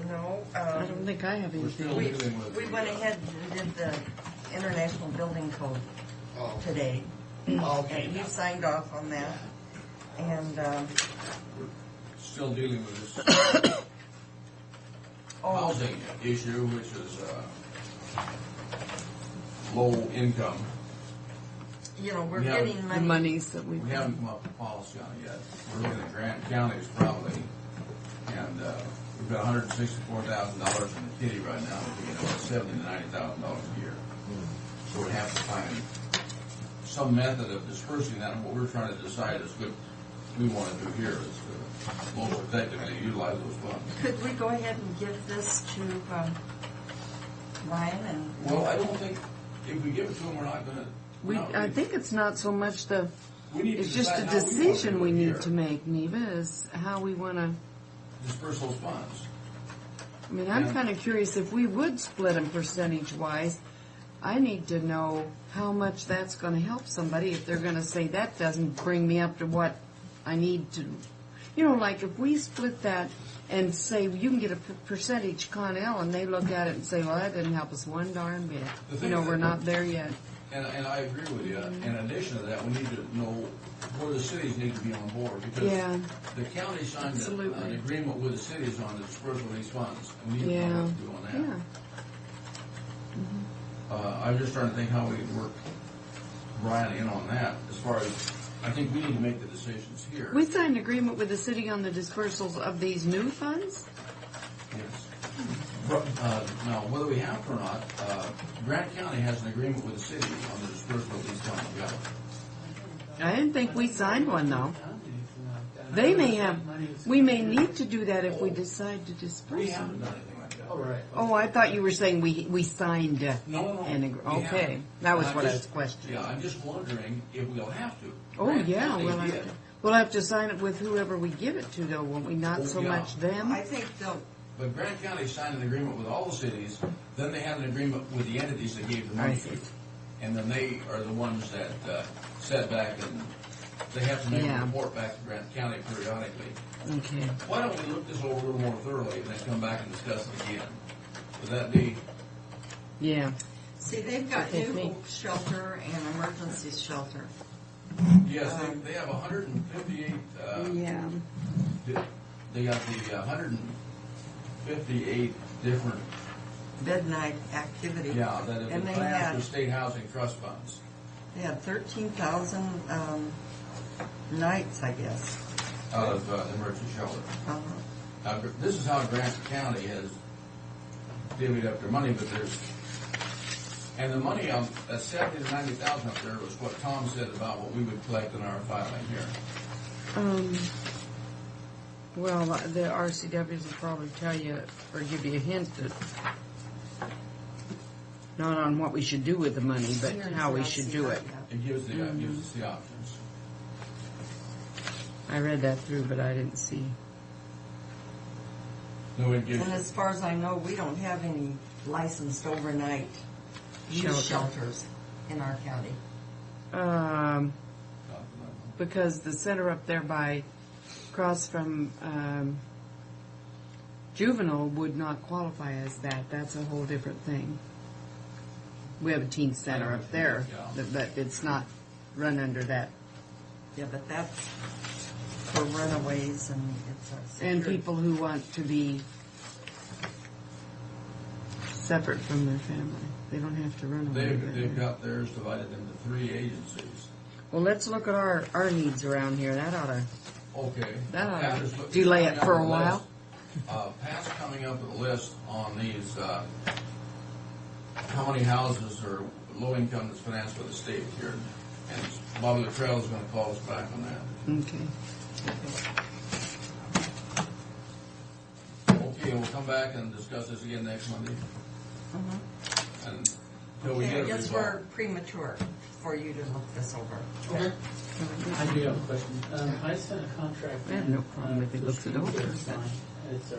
No. I don't think I have We're still anything. dealing with. We went ahead and did the International Building Code Oh, today. okay. And you signed off on that. And, Still dealing with this housing issue, which is low income. we're Yeah, getting The money. monies that we. We haven't come up with policy on it yet. We're looking at Grant counties probably, and we've got $164,000 in the kitty right now, we're getting about $70,000 to $90,000 a year. So we have to find some method of dispersing that, and what we're trying to decide is what we want to do here is to most effectively utilize those funds. Could we go ahead and give this to Ryan and? Well, I don't think, if we give it to them, we're not gonna. I think it's not so much the. We need to It's just a decide how we want to decision do we it need here. to make, Neva, is how we want to. Disperse those funds. I mean, I'm Yeah. kind of curious if we would split them percentage-wise. I need to know how much that's going to help somebody if they're going to say that doesn't bring me up to what I need to. Like if we split that and say you can get a percentage Connell, and they look at it and say, well, that didn't help us one darn bit. The thing is We're that- not there yet. And I agree with you. In addition to that, we need to know where the cities need to be on board, because Yeah. the county signed Absolutely. an agreement with the cities on the dispersal of these funds, and we need to know Yeah. what to do on that. Yeah. I'm just trying to think how we can work Brian in on that, as far as, I think we need to make the decisions here. We signed an agreement with the city on the dispersals of these new funds? Yes. Now, whether we have to or not, Grant County has an agreement with the city on the dispersal of these funds. Yeah. I didn't think we signed one, though. They may have, we may need to do that if we decide to We disperse haven't them. done anything like that. All right. Oh, I thought you were saying we signed No. an we okay. haven't. That was I'm what I just- was questioning. Yeah, I'm just wondering if we'll have to. Oh, Grant yeah, County did. we'll have to sign it with whoever we give it to, though, won't we? Not Oh, so yeah. much them? I think they'll, But Grant County signed an agreement with all the cities, then they had an agreement with the entities that gave the I money. see. And then they are the ones that set back, and they have to make Yeah. a report back to Grant County periodically. Okay. Why don't we look this over a little more thoroughly and then come back and discuss it again? Would that be, Yeah. see, they've got Okay, new me. Hope shelter and emergency shelter. yes, they have 158, Yeah. they got the 158 different, Bed night activity. yeah, that have And been they planned had, through state housing trust funds. they had 13,000 nights, I guess. Out of the emergency shelter. Uh-huh. This is how Grant County has divvied up their money, but and the money on that 70 to 90,000 up there was what Tom said about what we would collect in our filing here. Well, the RCWs will probably tell you or give you a hint that not on what we should do with the money, but Here's how we the should do it. RCW. It gives us the options. I read that through, but I didn't see. No, it gives And as far as I know, we don't have any licensed overnight youth Shelter. shelters in our county. Because the center up there by across from juvenile would not qualify as that. That's a whole different thing. We have a teen center up there, but it's not run under that Yeah, but that's for runaways and it's a And secure- people who want to be separate from their family. They don't have to run away. They've got theirs divided into 3 agencies. Well, let's look at our needs around here. That ought to, Okay. that ought Pat to is look- delay it coming for up a with while. list. Pat's coming up with a list on these, how many houses are low income that's financed by the state here. And Bobby Luttrell is gonna call us back on that. Okay. Okay, we'll come back and discuss this again next Monday. And till we Okay, get I a guess result. we're premature for you to look this over. Okay. I do have a question. I sent a contract. I have no problem if he to looks it over. Steve to sign. It's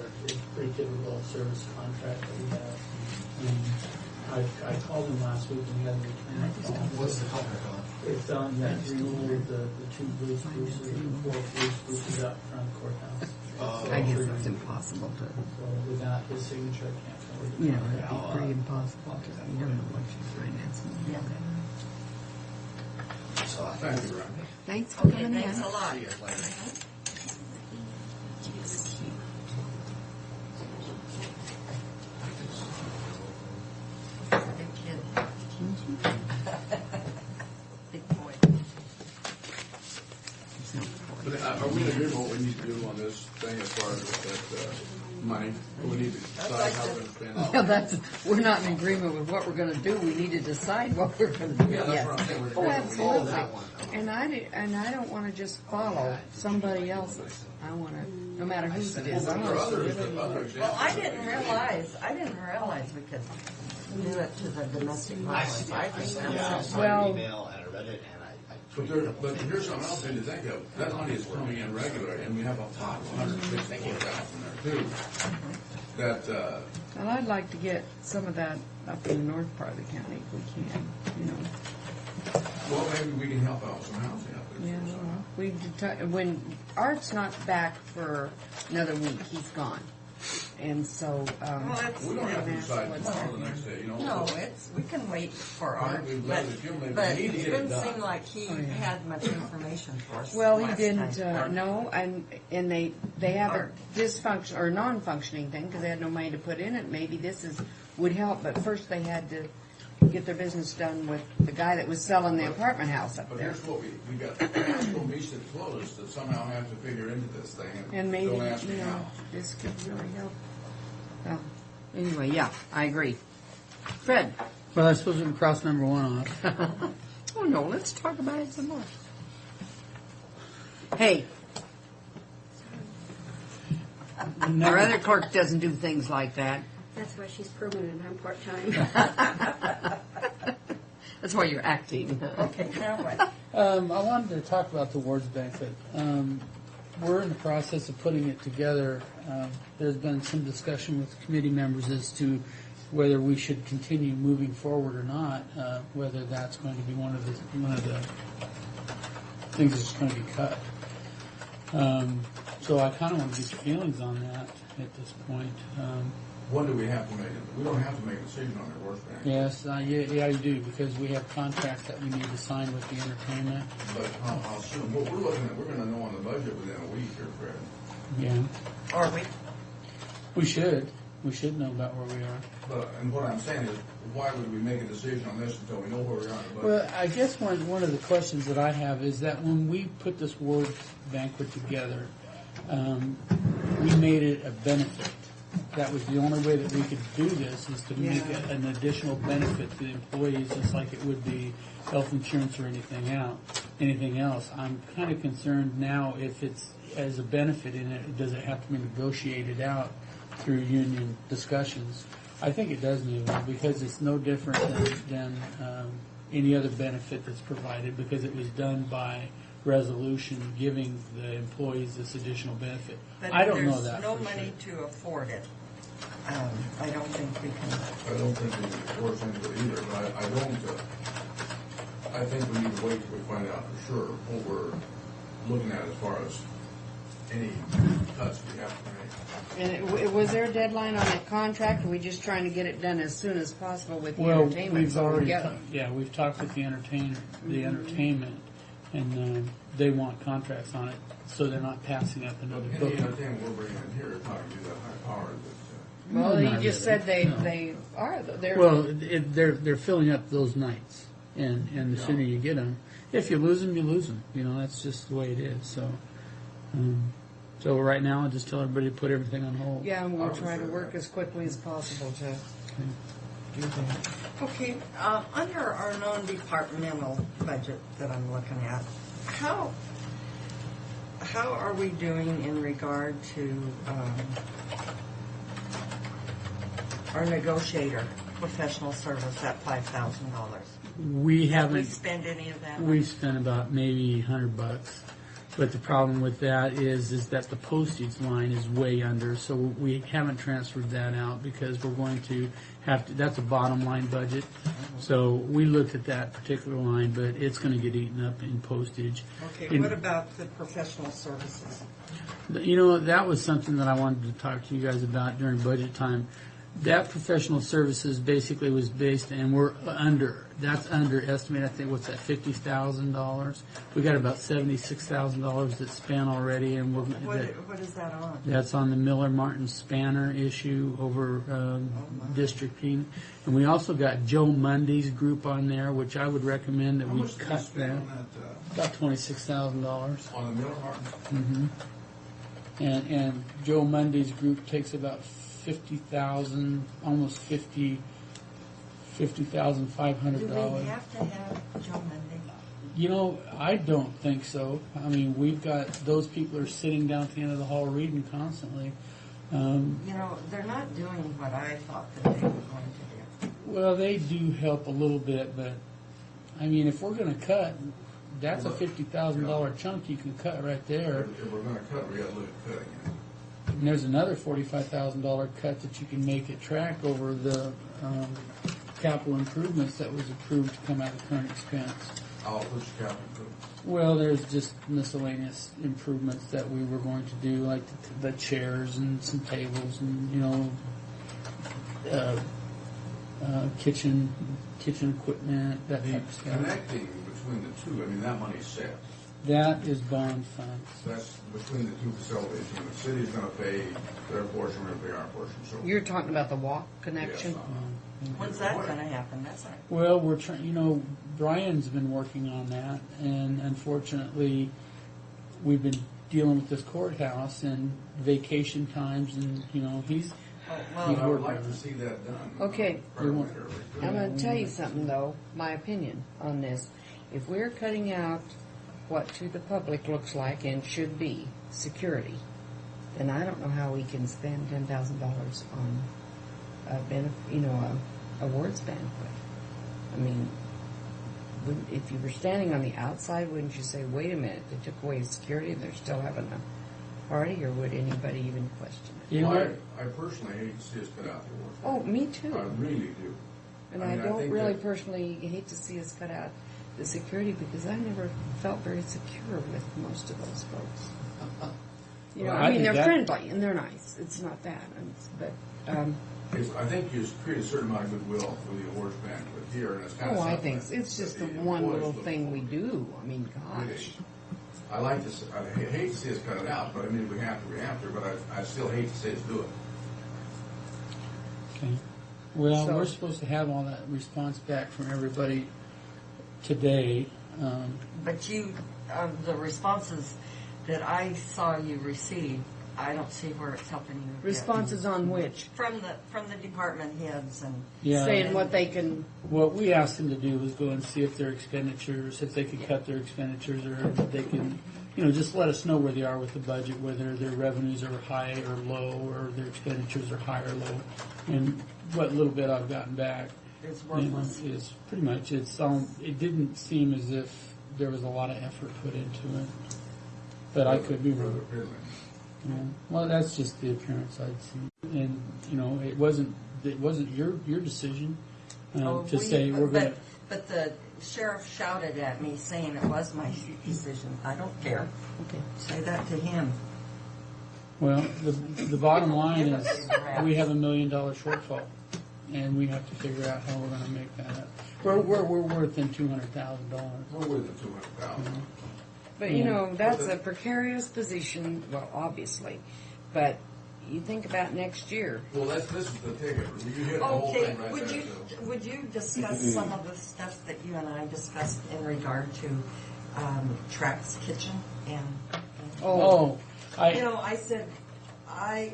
pretty typical service contract that we have. I called him last week and he hasn't returned my phone. What's the contract on? It's on that renewal of the 2 blue spruces and 4 blue spruces out front of the courthouse. I guess it's impossible to, So without his signature, I can't cover the you know, contract. it'd be pretty impossible to, you don't know what she's financing. So I Thank you, Ryan. Thanks for Okay, coming in. thanks a lot. see you guys later. Good kid. Big boy. But are we in agreement what we need to do on this thing as far as that money? We need to decide how we're going to spend it. Yeah, that's, we're not in agreement with what we're gonna do. We need to decide what we're gonna do. Yeah, that's Yes. what I'm saying. Oh, We're absolutely. that one. And I don't wanna just follow somebody else's. I wanna, no matter whose it is, I There are want other to. examples. Well, I didn't realize we could do it to the domestic violence. I think Yeah, I that's, saw Well- your email and I read it and I But here's something else we need to think of. That money is coming in regular, and we have a pot of 164,000 there too. That, And I'd like to get some of that up in the north part of the county if we can, you know. well, maybe we can help out with some housing up there. Yeah, when Art's not back for another week, he's gone. And so, well, it's, We don't have to that's decide what's tomorrow or the happening. next day, you know. no, it's, we can wait for Art, We'd but, love to give him, but we need to it get it didn't done. seem like he had much information for us. Well, he last didn't, time. no, and they have a dysfunction, or non-functioning thing, because they had no money to put in it. Maybe this would help, but first they had to get their business done with the guy that was selling the apartment house up But there. here's what we got, Pasco Beach that closed that somehow have to figure into this thing. And maybe, Don't ask me you know, how. this could really help. Well, anyway, yeah, I agree. Fred? Well, I suppose we can cross number 1 off. Oh, no, let's talk about it some more. Hey. Our other clerk doesn't do things like that. That's why she's permanent, I'm part-time. That's why you're acting. Okay, now what? I wanted to talk about the awards banquet. We're in the process of putting it together. There's been some discussion with committee members as to whether we should continue moving forward or not, whether that's going to be one of the things that's going to be cut. So I kind of want to get your feelings on that at this point. When do we have to make it? We don't have to make a decision on the worst bank. Yes, yeah, you do, because we have contracts that we need to sign with the entertainment. But how soon? What we're looking at, we're gonna know on the budget within a week here, Fred. Yeah, Or we, we should know about where we are. But, and what I'm saying is, why would we make a decision on this until we know where we are on the budget? Well, I guess one of the questions that I have is that when we put this award banquet together, we made it a benefit. That was the only way that we could do this, is to make an additional benefit to the employees, just like it would be health insurance or anything else. I'm kind of concerned now if it's as a benefit in it, does it have to be negotiated out through union discussions? I think it does need to, because it's no different than any other benefit that's provided, because it was done by resolution giving the employees this additional benefit. but I if don't know there's that no for money to afford it, I don't think we can. I don't think we can force into it either, but I don't, I think we need to wait till we find out for sure what we're looking at as far as any cuts we have to make. And was there a deadline on that contract, or are we just trying to get it done as soon as possible with the Well, entertainment? we've so we already, get it? we've talked with the entertainment, and they want contracts on it, so they're not passing up another But book. anything we're bringing in here is not going to be that high power. Well, Not he just really. said they, No. they are, they're. Well, they're filling up those nights, and the sooner you get them, if you lose them, you lose them. You know, that's just the way it is. So right now, I just tell everybody to put everything on hold. Yeah, and we'll try to work as quickly as possible to do that. Okay, under our non-departmental budget that I'm looking at, how are we doing in regard to our negotiator professional service at $5,000? We Have we haven't. spent any of that? We've spent about maybe $100, but the problem with that is that the postage line is way under, so we haven't transferred that out because we're going to have to. That's a bottom line budget, so we looked at that particular line, but it's going to get eaten up in postage. Okay, what about the professional services? You know, that was something that I wanted to talk to you guys about during budget time. That professional services basically was based, and we're under. That's underestimated. I think what's that, $50,000? We got about $76,000 that's spent already, and we're. What is that on? That's on the Miller Martin Spanner issue over districting, and we also got Joe Mundy's group on there, which I would recommend that How we much did we cut spend that. on About $26,000. that, on the Miller Martin? Mm-hmm. And Joe Mundy's group takes about 50,000, almost $50,500. Do we have to have Joe Monday? You know, I don't think so. I mean, we've got those people are sitting down at the end of the hall reading constantly. You know, they're not doing what I thought that they were going to do. Well, they do help a little bit, but I mean, if we're going to cut, that's a $50,000 chunk you can cut right there. If we're going to cut, we got to look at cutting it. And there's another $45,000 cut that you can make at track over the capital improvements that was approved to come out of current expense. I'll push capital improvements. Well, there's just miscellaneous improvements that we were going to do, like the chairs and some tables and, kitchen equipment, that type of stuff. Connecting between the two, I mean, that money's set. That is bond funds. That's between the two facilities. And the city's going to pay their portion, we're going to pay our portion. So You're talking about the walk connection? Yes, When's that going to happen? That's not. Well, we're trying. Brian's been working on that, and unfortunately, we've been dealing with this courthouse and vacation times, and he's. Well, he's I would working like on to it. see that done. Okay. Fairly early. I'm going to tell you something, though, my opinion on this. If we're cutting out what to the public looks like and should be security, then I don't know how we can spend $10,000 on a awards banquet. I mean, if you were standing on the outside, wouldn't you say, wait a minute, they took away security and they're still having a party, or would anybody even question it? Well, I personally hate to see us cut out the awards. Oh, me too. I really do. And I I mean, I don't think really that- personally hate to see us cut out the security because I never felt very secure with most of those folks. Well, I mean, think they're that- friendly and they're nice. It's not that. But I think you create a certain amount of goodwill for the awards banquet here, and it's kind of. I think it's just the one little thing we do. I mean, gosh. I like to. I hate to see us cut it out, but I mean, if we have to. But I still hate to see us do it. Okay. Well, So- we're supposed to have all that response back from everybody today. But the responses that I saw you receive, I don't see where it's helping you. yet. Responses on which? From the department heads and. Yeah. Saying what they can. What we asked them to do was go and see if their expenditures, if they could cut their expenditures, or if they can, just let us know where they are with the budget, whether their revenues are high or low, or their expenditures are high or low. And what little bit I've gotten back It's worthless. is pretty much it didn't seem as if there was a lot of effort put into it, but I could be wrong. Yeah. Well, that's just the appearance I'd see, and it wasn't your decision to say we're going to. But the sheriff shouted at me saying it was my decision. I don't care. Okay. Say that to him. Well, the bottom line is we have $1 million shortfall, and we have to figure out how we're going to make that up. We're within $200,000. We're within 200,000. But you know, that's a precarious position, well, obviously, but you think about next year. Well, this is the ticket. You hit the whole Okay, thing right there. So. would you discuss some of the stuff that you and I discussed in regard to Track's Kitchen and Oh, I said I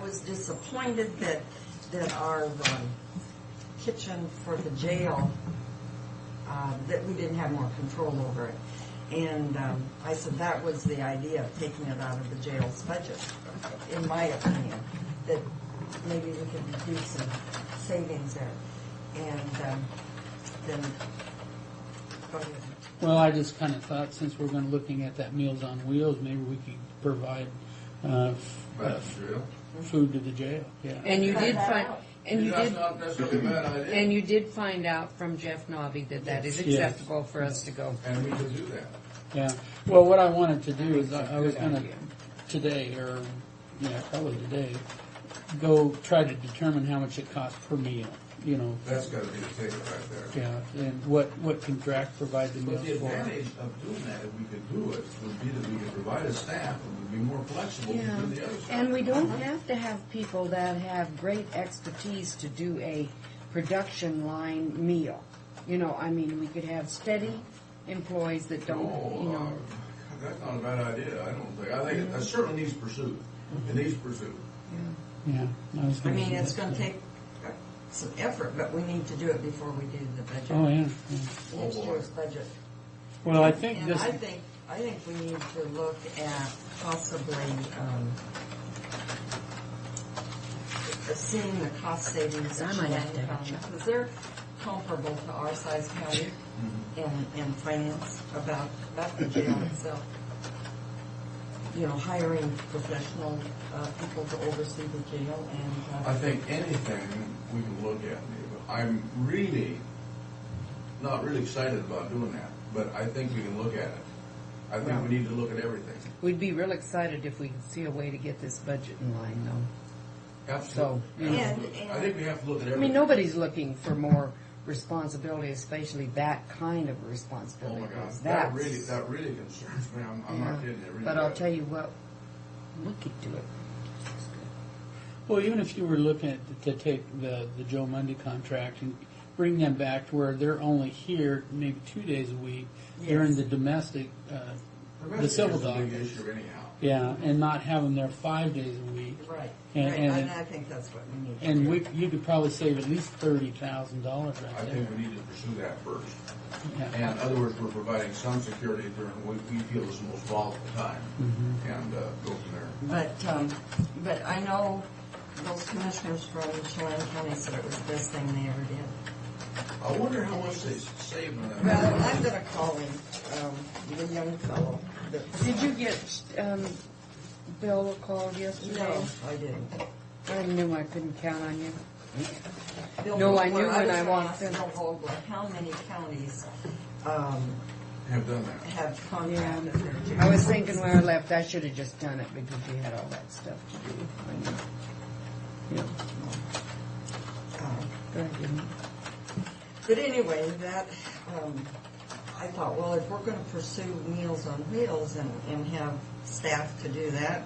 was disappointed that our kitchen for the jail that we didn't have more control over it. And I said that was the idea of taking it out of the jail's budget, in my opinion, that maybe we could do some savings there. And then, go ahead. well, I just kind of thought since we're going to looking at that Meals on Wheels, maybe we could provide food to the jail. Yeah. And you did find, and you That's did, not necessarily a bad idea. and you did find out from Jeff Nobby that that is acceptable for us to go. And we could do that. Yeah. Well, what I wanted to do is I was Good going to idea. today, or probably today, go try to determine how much it costs per meal. You know. That's got to be the ticket right there. Yeah, and what can Track provide the But meals the for? advantage of doing that, if we could do it, would be that we could provide a staff and would be more flexible to do the other stuff. And we don't have to have people that have great expertise to do a production line meal. You know, I mean, we could have steady employees that don't, you know. That's not a bad idea, I don't think. I think it certainly needs pursuit. It needs pursuit. Yeah. I mean, it's going to take some effort, but we need to do it before we do the budget. Oh yeah. Next year's budget. Well, I think And this. I think we need to look at possibly seeing the cost savings I of might have Chelan to have a County, check. because they're comparable to our size county and finance about the jail itself. You know, hiring professional people to oversee the jail and. I think anything we can look at, I'm really, not really excited about doing that, but I think we can look at it. I think we need to look at everything. We'd be real excited if we could see a way to get this budget in line, though. Absolutely. So, you know. Absolutely. I think we have to look at I everything. mean, nobody's looking for more responsibility, especially that kind of Oh responsibility. my God, 'cause that that's- really concerns me. I'm not kidding you. It really But I'll does. tell you what, look into it. Well, even if you were looking to take the Joe Monday contract and bring them back to where they're only here maybe 2 days a week during the domestic, the civil is a big dockets. issue anyhow. Yeah, and not have them there 5 days a week. Right, And- and I think that's what we need to And do. you could probably save at least $30,000 I right there. think we need to pursue that first. Yeah. And in other words, we're providing some security during what we feel is the most volatile time, and go from there. But I know those commissioners from Chelan County said it was the best thing they ever did. I wonder how much they saved on that. Well, I'm gonna call him, the young fellow. Did you get Bill a call yesterday? No, I didn't. I knew I couldn't count on you. Bill No, I Vogler, knew when was I gonna walked ask in. Bill Vogler, how many counties Have done that. have contracted their jail? I was thinking when I left, I should have just done it because you had all that stuff to do. I know. Yeah. Go ahead, Jimmy. But anyway, that, I thought, well, if we're gonna pursue Meals on Wheels and have staff to do that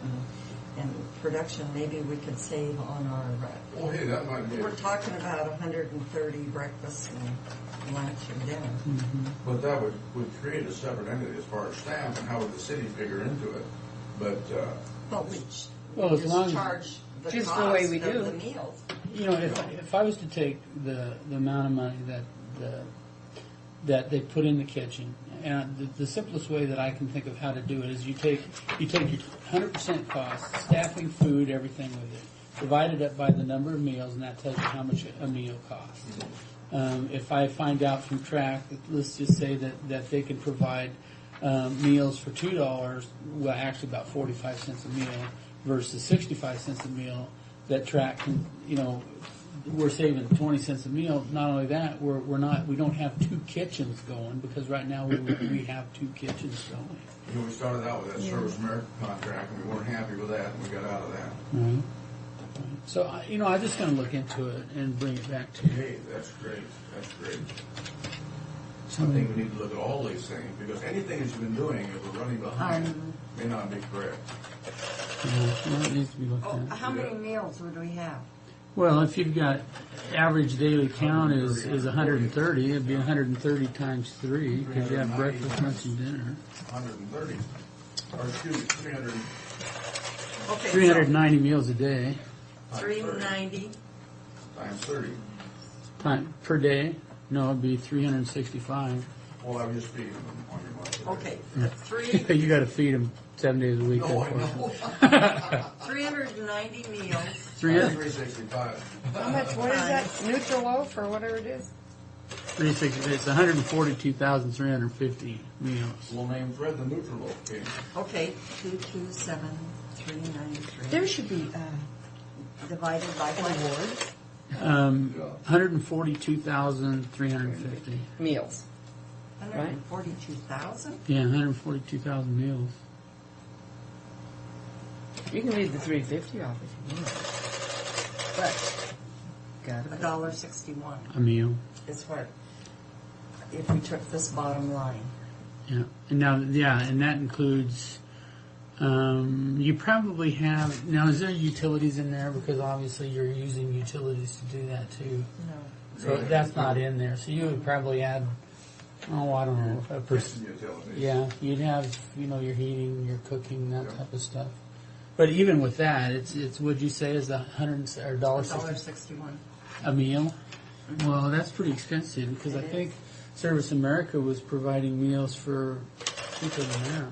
and production, maybe we could save on our, Well, hey, that might be, we're talking about 130 breakfasts and lunch and dinner. but that would create a separate entity as far as staff, and how would the city figure into it? But, But we Well, as long just as- charge the Just cost the way we of do. the meals. You know, if I was to take the amount of money that they put in the kitchen, and the simplest way that I can think of how to do it is you take your 100% cost, staffing, food, everything with it, divide it up by the number of meals, and that tells you how much a meal costs. If I find out from Track, let's just say that they can provide meals for $2, well, actually about 45 cents a meal versus 65 cents a meal, that Track can, we're saving 20 cents a meal. Not only that, we don't have two kitchens going, because right now we have two kitchens going. we started out with that Service America contract, and we weren't happy with that, and we got out of that. Right. So, I'm just gonna look into it and bring it back to you. Hey, that's great, that's great. I think we need to look at all these things, because anything that you've been doing, if we're running behind, may not be correct. Well, it needs to be looked Oh, at. how many meals would we have? Well, if you've got average daily count is 130, it'd be 130 times 3, because you have breakfast, lunch, and dinner. 130, or excuse me, 300. Okay, 390 meals a day, so 390. Times 30. per day. No, it'd be 365. Well, I was just feeding them on your month. Okay, Yeah. You got to feed them 7 days a week. No, I unfortunately. know. 390 meals. 365. How much, what is that, neutral loaf or whatever it is? 360. It's 142,350 meals. We'll name Fred the neutral loaf king. Okay, 227, 393. There should be, Divided by what? 142,350. Meals. 142,000? Yeah, 142,000 meals. You can leave the 350 off if you want. But, got it. $1.61 A meal. is what, if we took this bottom line. Yeah, and that includes. You probably have now. Is there utilities in there? Because obviously you're using utilities to do that too. No. So that's not in there. So you would probably add. Oh, I don't know. Yeah, you'd have your heating, your cooking, that type of stuff. But even with that, it's would you say is $1.61 a meal? Well, that's pretty expensive because I think Service America was providing meals for cheaper than that.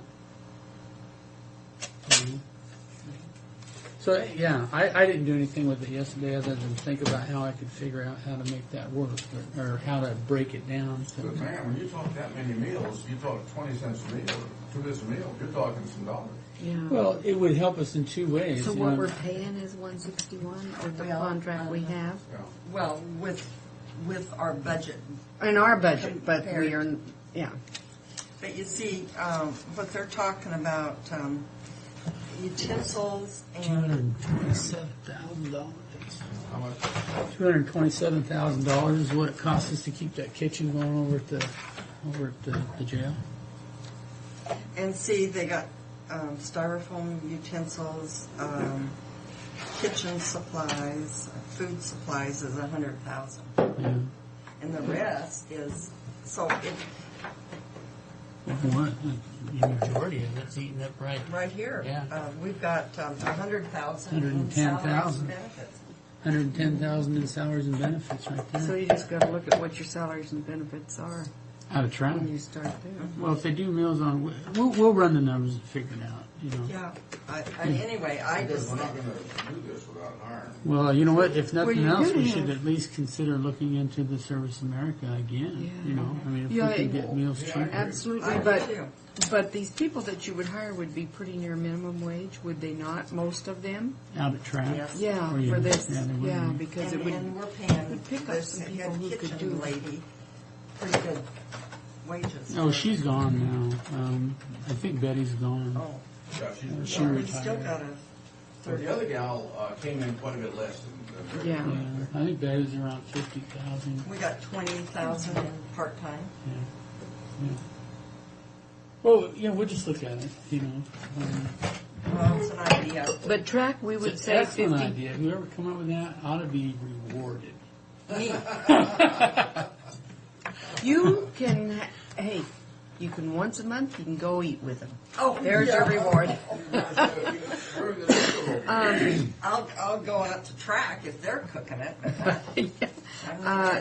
So yeah, I didn't do anything with it yesterday other than think about how I could figure out how to make that work or how to break it down. But man, when you talk that many meals, you talk 20 cents a meal, 2 bits a meal, you're talking some dollars. yeah. Well, it would help us in two ways. So what we're paying is 161 or the Well, contract we have? Yeah. Well, with our budget. In our budget, but Compared. we are, yeah. But you see, what they're talking about, utensils and $227,000. How much? $227,000 is what it costs us to keep that kitchen going over at the jail. And see, they got styrofoam utensils, kitchen supplies, food supplies is $100,000, Yeah. and the rest is What? The majority of it's eaten up right here. Yeah. We've got 100,000 in 110,000. salaries and benefits. 110,000 in salaries and benefits right there. So you just gotta look at what your salaries and benefits are Out of track. when you start there. Well, if they do meals on, we'll run the numbers and figure it out. Yeah. Anyway, I Because just we're not going to do this without hiring. Well, you know what? If nothing you're else, gonna we have- should at least consider looking into the Service America again. Yeah. I mean, if Yeah, we can get meals cheaper. Absolutely, I but do. but these people that you would hire would be pretty near minimum wage, would they not? Most of them? Out of track. Yes. Yeah, Oh, yeah. for this. Yeah, they would Yeah, be. because and, it would. and we're paying would pick up this some people head who could kitchen do- lady pretty good wages. Oh, she's gone now. I think Betty's gone. Oh, Yeah, she's She well, we retired. still got a But the other gal came in quite a bit less than. Yeah. Yeah, I think Betty's around 50,000. We got 20,000 in part-time. Yeah. Well, yeah, we'll just look at it. Well, it's an idea. But track, we would It's an say excellent 50. idea. Whoever come up with that ought to be rewarded. Me. You can, hey, you can once a month, you can go eat with them. Oh, There's yeah. your reward. I'll go out to track if they're cooking it.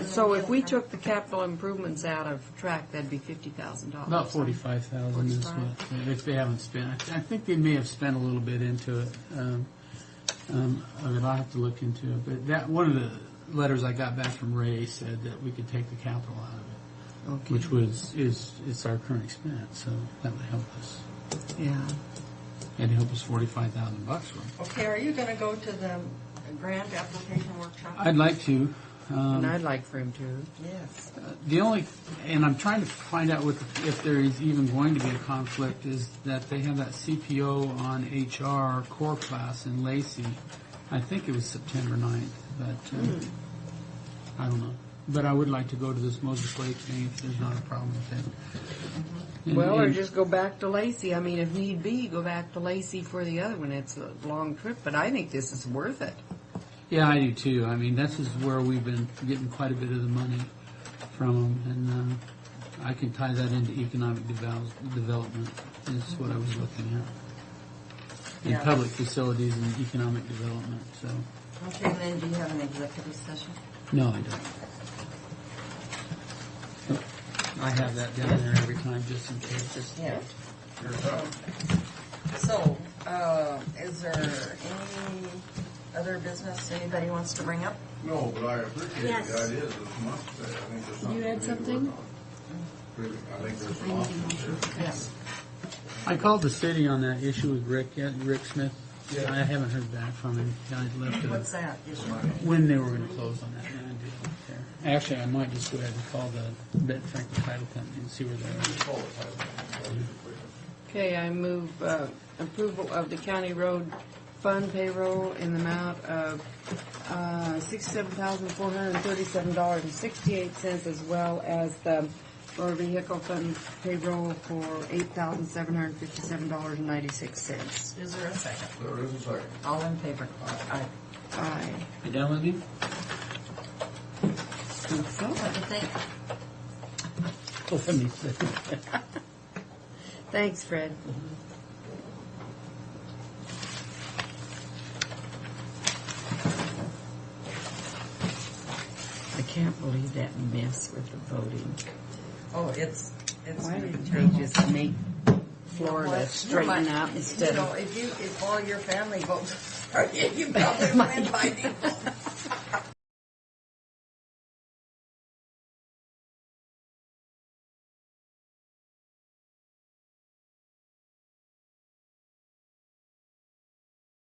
So if we took the capital improvements out of track, that'd be $50,000. About 45,000 is what, if they haven't spent. I think they may have spent a little bit into it. I'll have to look into it. But that one of the letters I got back from Ray said that we could take the capital out of it, Okay. which it's our current expense, so that would help us. Yeah. It'd help us $45,000 worth. Okay, are you going to go to the grant application workshop? I'd like to. And I'd like for him to. Yes. The only, and I'm trying to find out if there is even going to be a conflict, is that they have that CPO on HR core class in Lacey I think it was September 9th, but I don't know. But I would like to go to this Moses Lake thing if there's not a problem with it. And- Well, or and- just go back to Lacey. I mean, if need be, go back to Lacey for the other one. It's a long trip, but I think this is worth it. Yeah, I do too. I mean, this is where we've been getting quite a bit of the money from them, and I can tie that into economic development. Is what I was looking at. In Yeah. public facilities and economic development. So, Okay, and then do you have an executive session? no, I don't. I have that down there every time just in case. Yeah. So, is there any other business anybody wants to bring up? No, but I appreciate Yes. the ideas as much. I think there's something. You had we need to something? work on. Really, I think there's some options there. Yes. I called the city on that issue with Rick Smith. Yeah. I haven't heard back from him. I left What's that issue? when they were going to close on that land deal up there. Actually, I might just go ahead and call the Benton Franklin Title Company and see where they're at. Okay, I move approval of the county road fund payroll in the amount of $67,437.68, as well as the motor vehicle fund payroll for $8,757.96. Is there a second? There is a second. All in favor? Aye. Aye. You done with me? Think so. What do you think? Let me see. Thanks, Fred. I can't believe that mess with the voting. Oh, it's Why didn't terrible. they just make Florida What? straighten You out might- instead you know, of... if all your family votes for you, you probably win by default.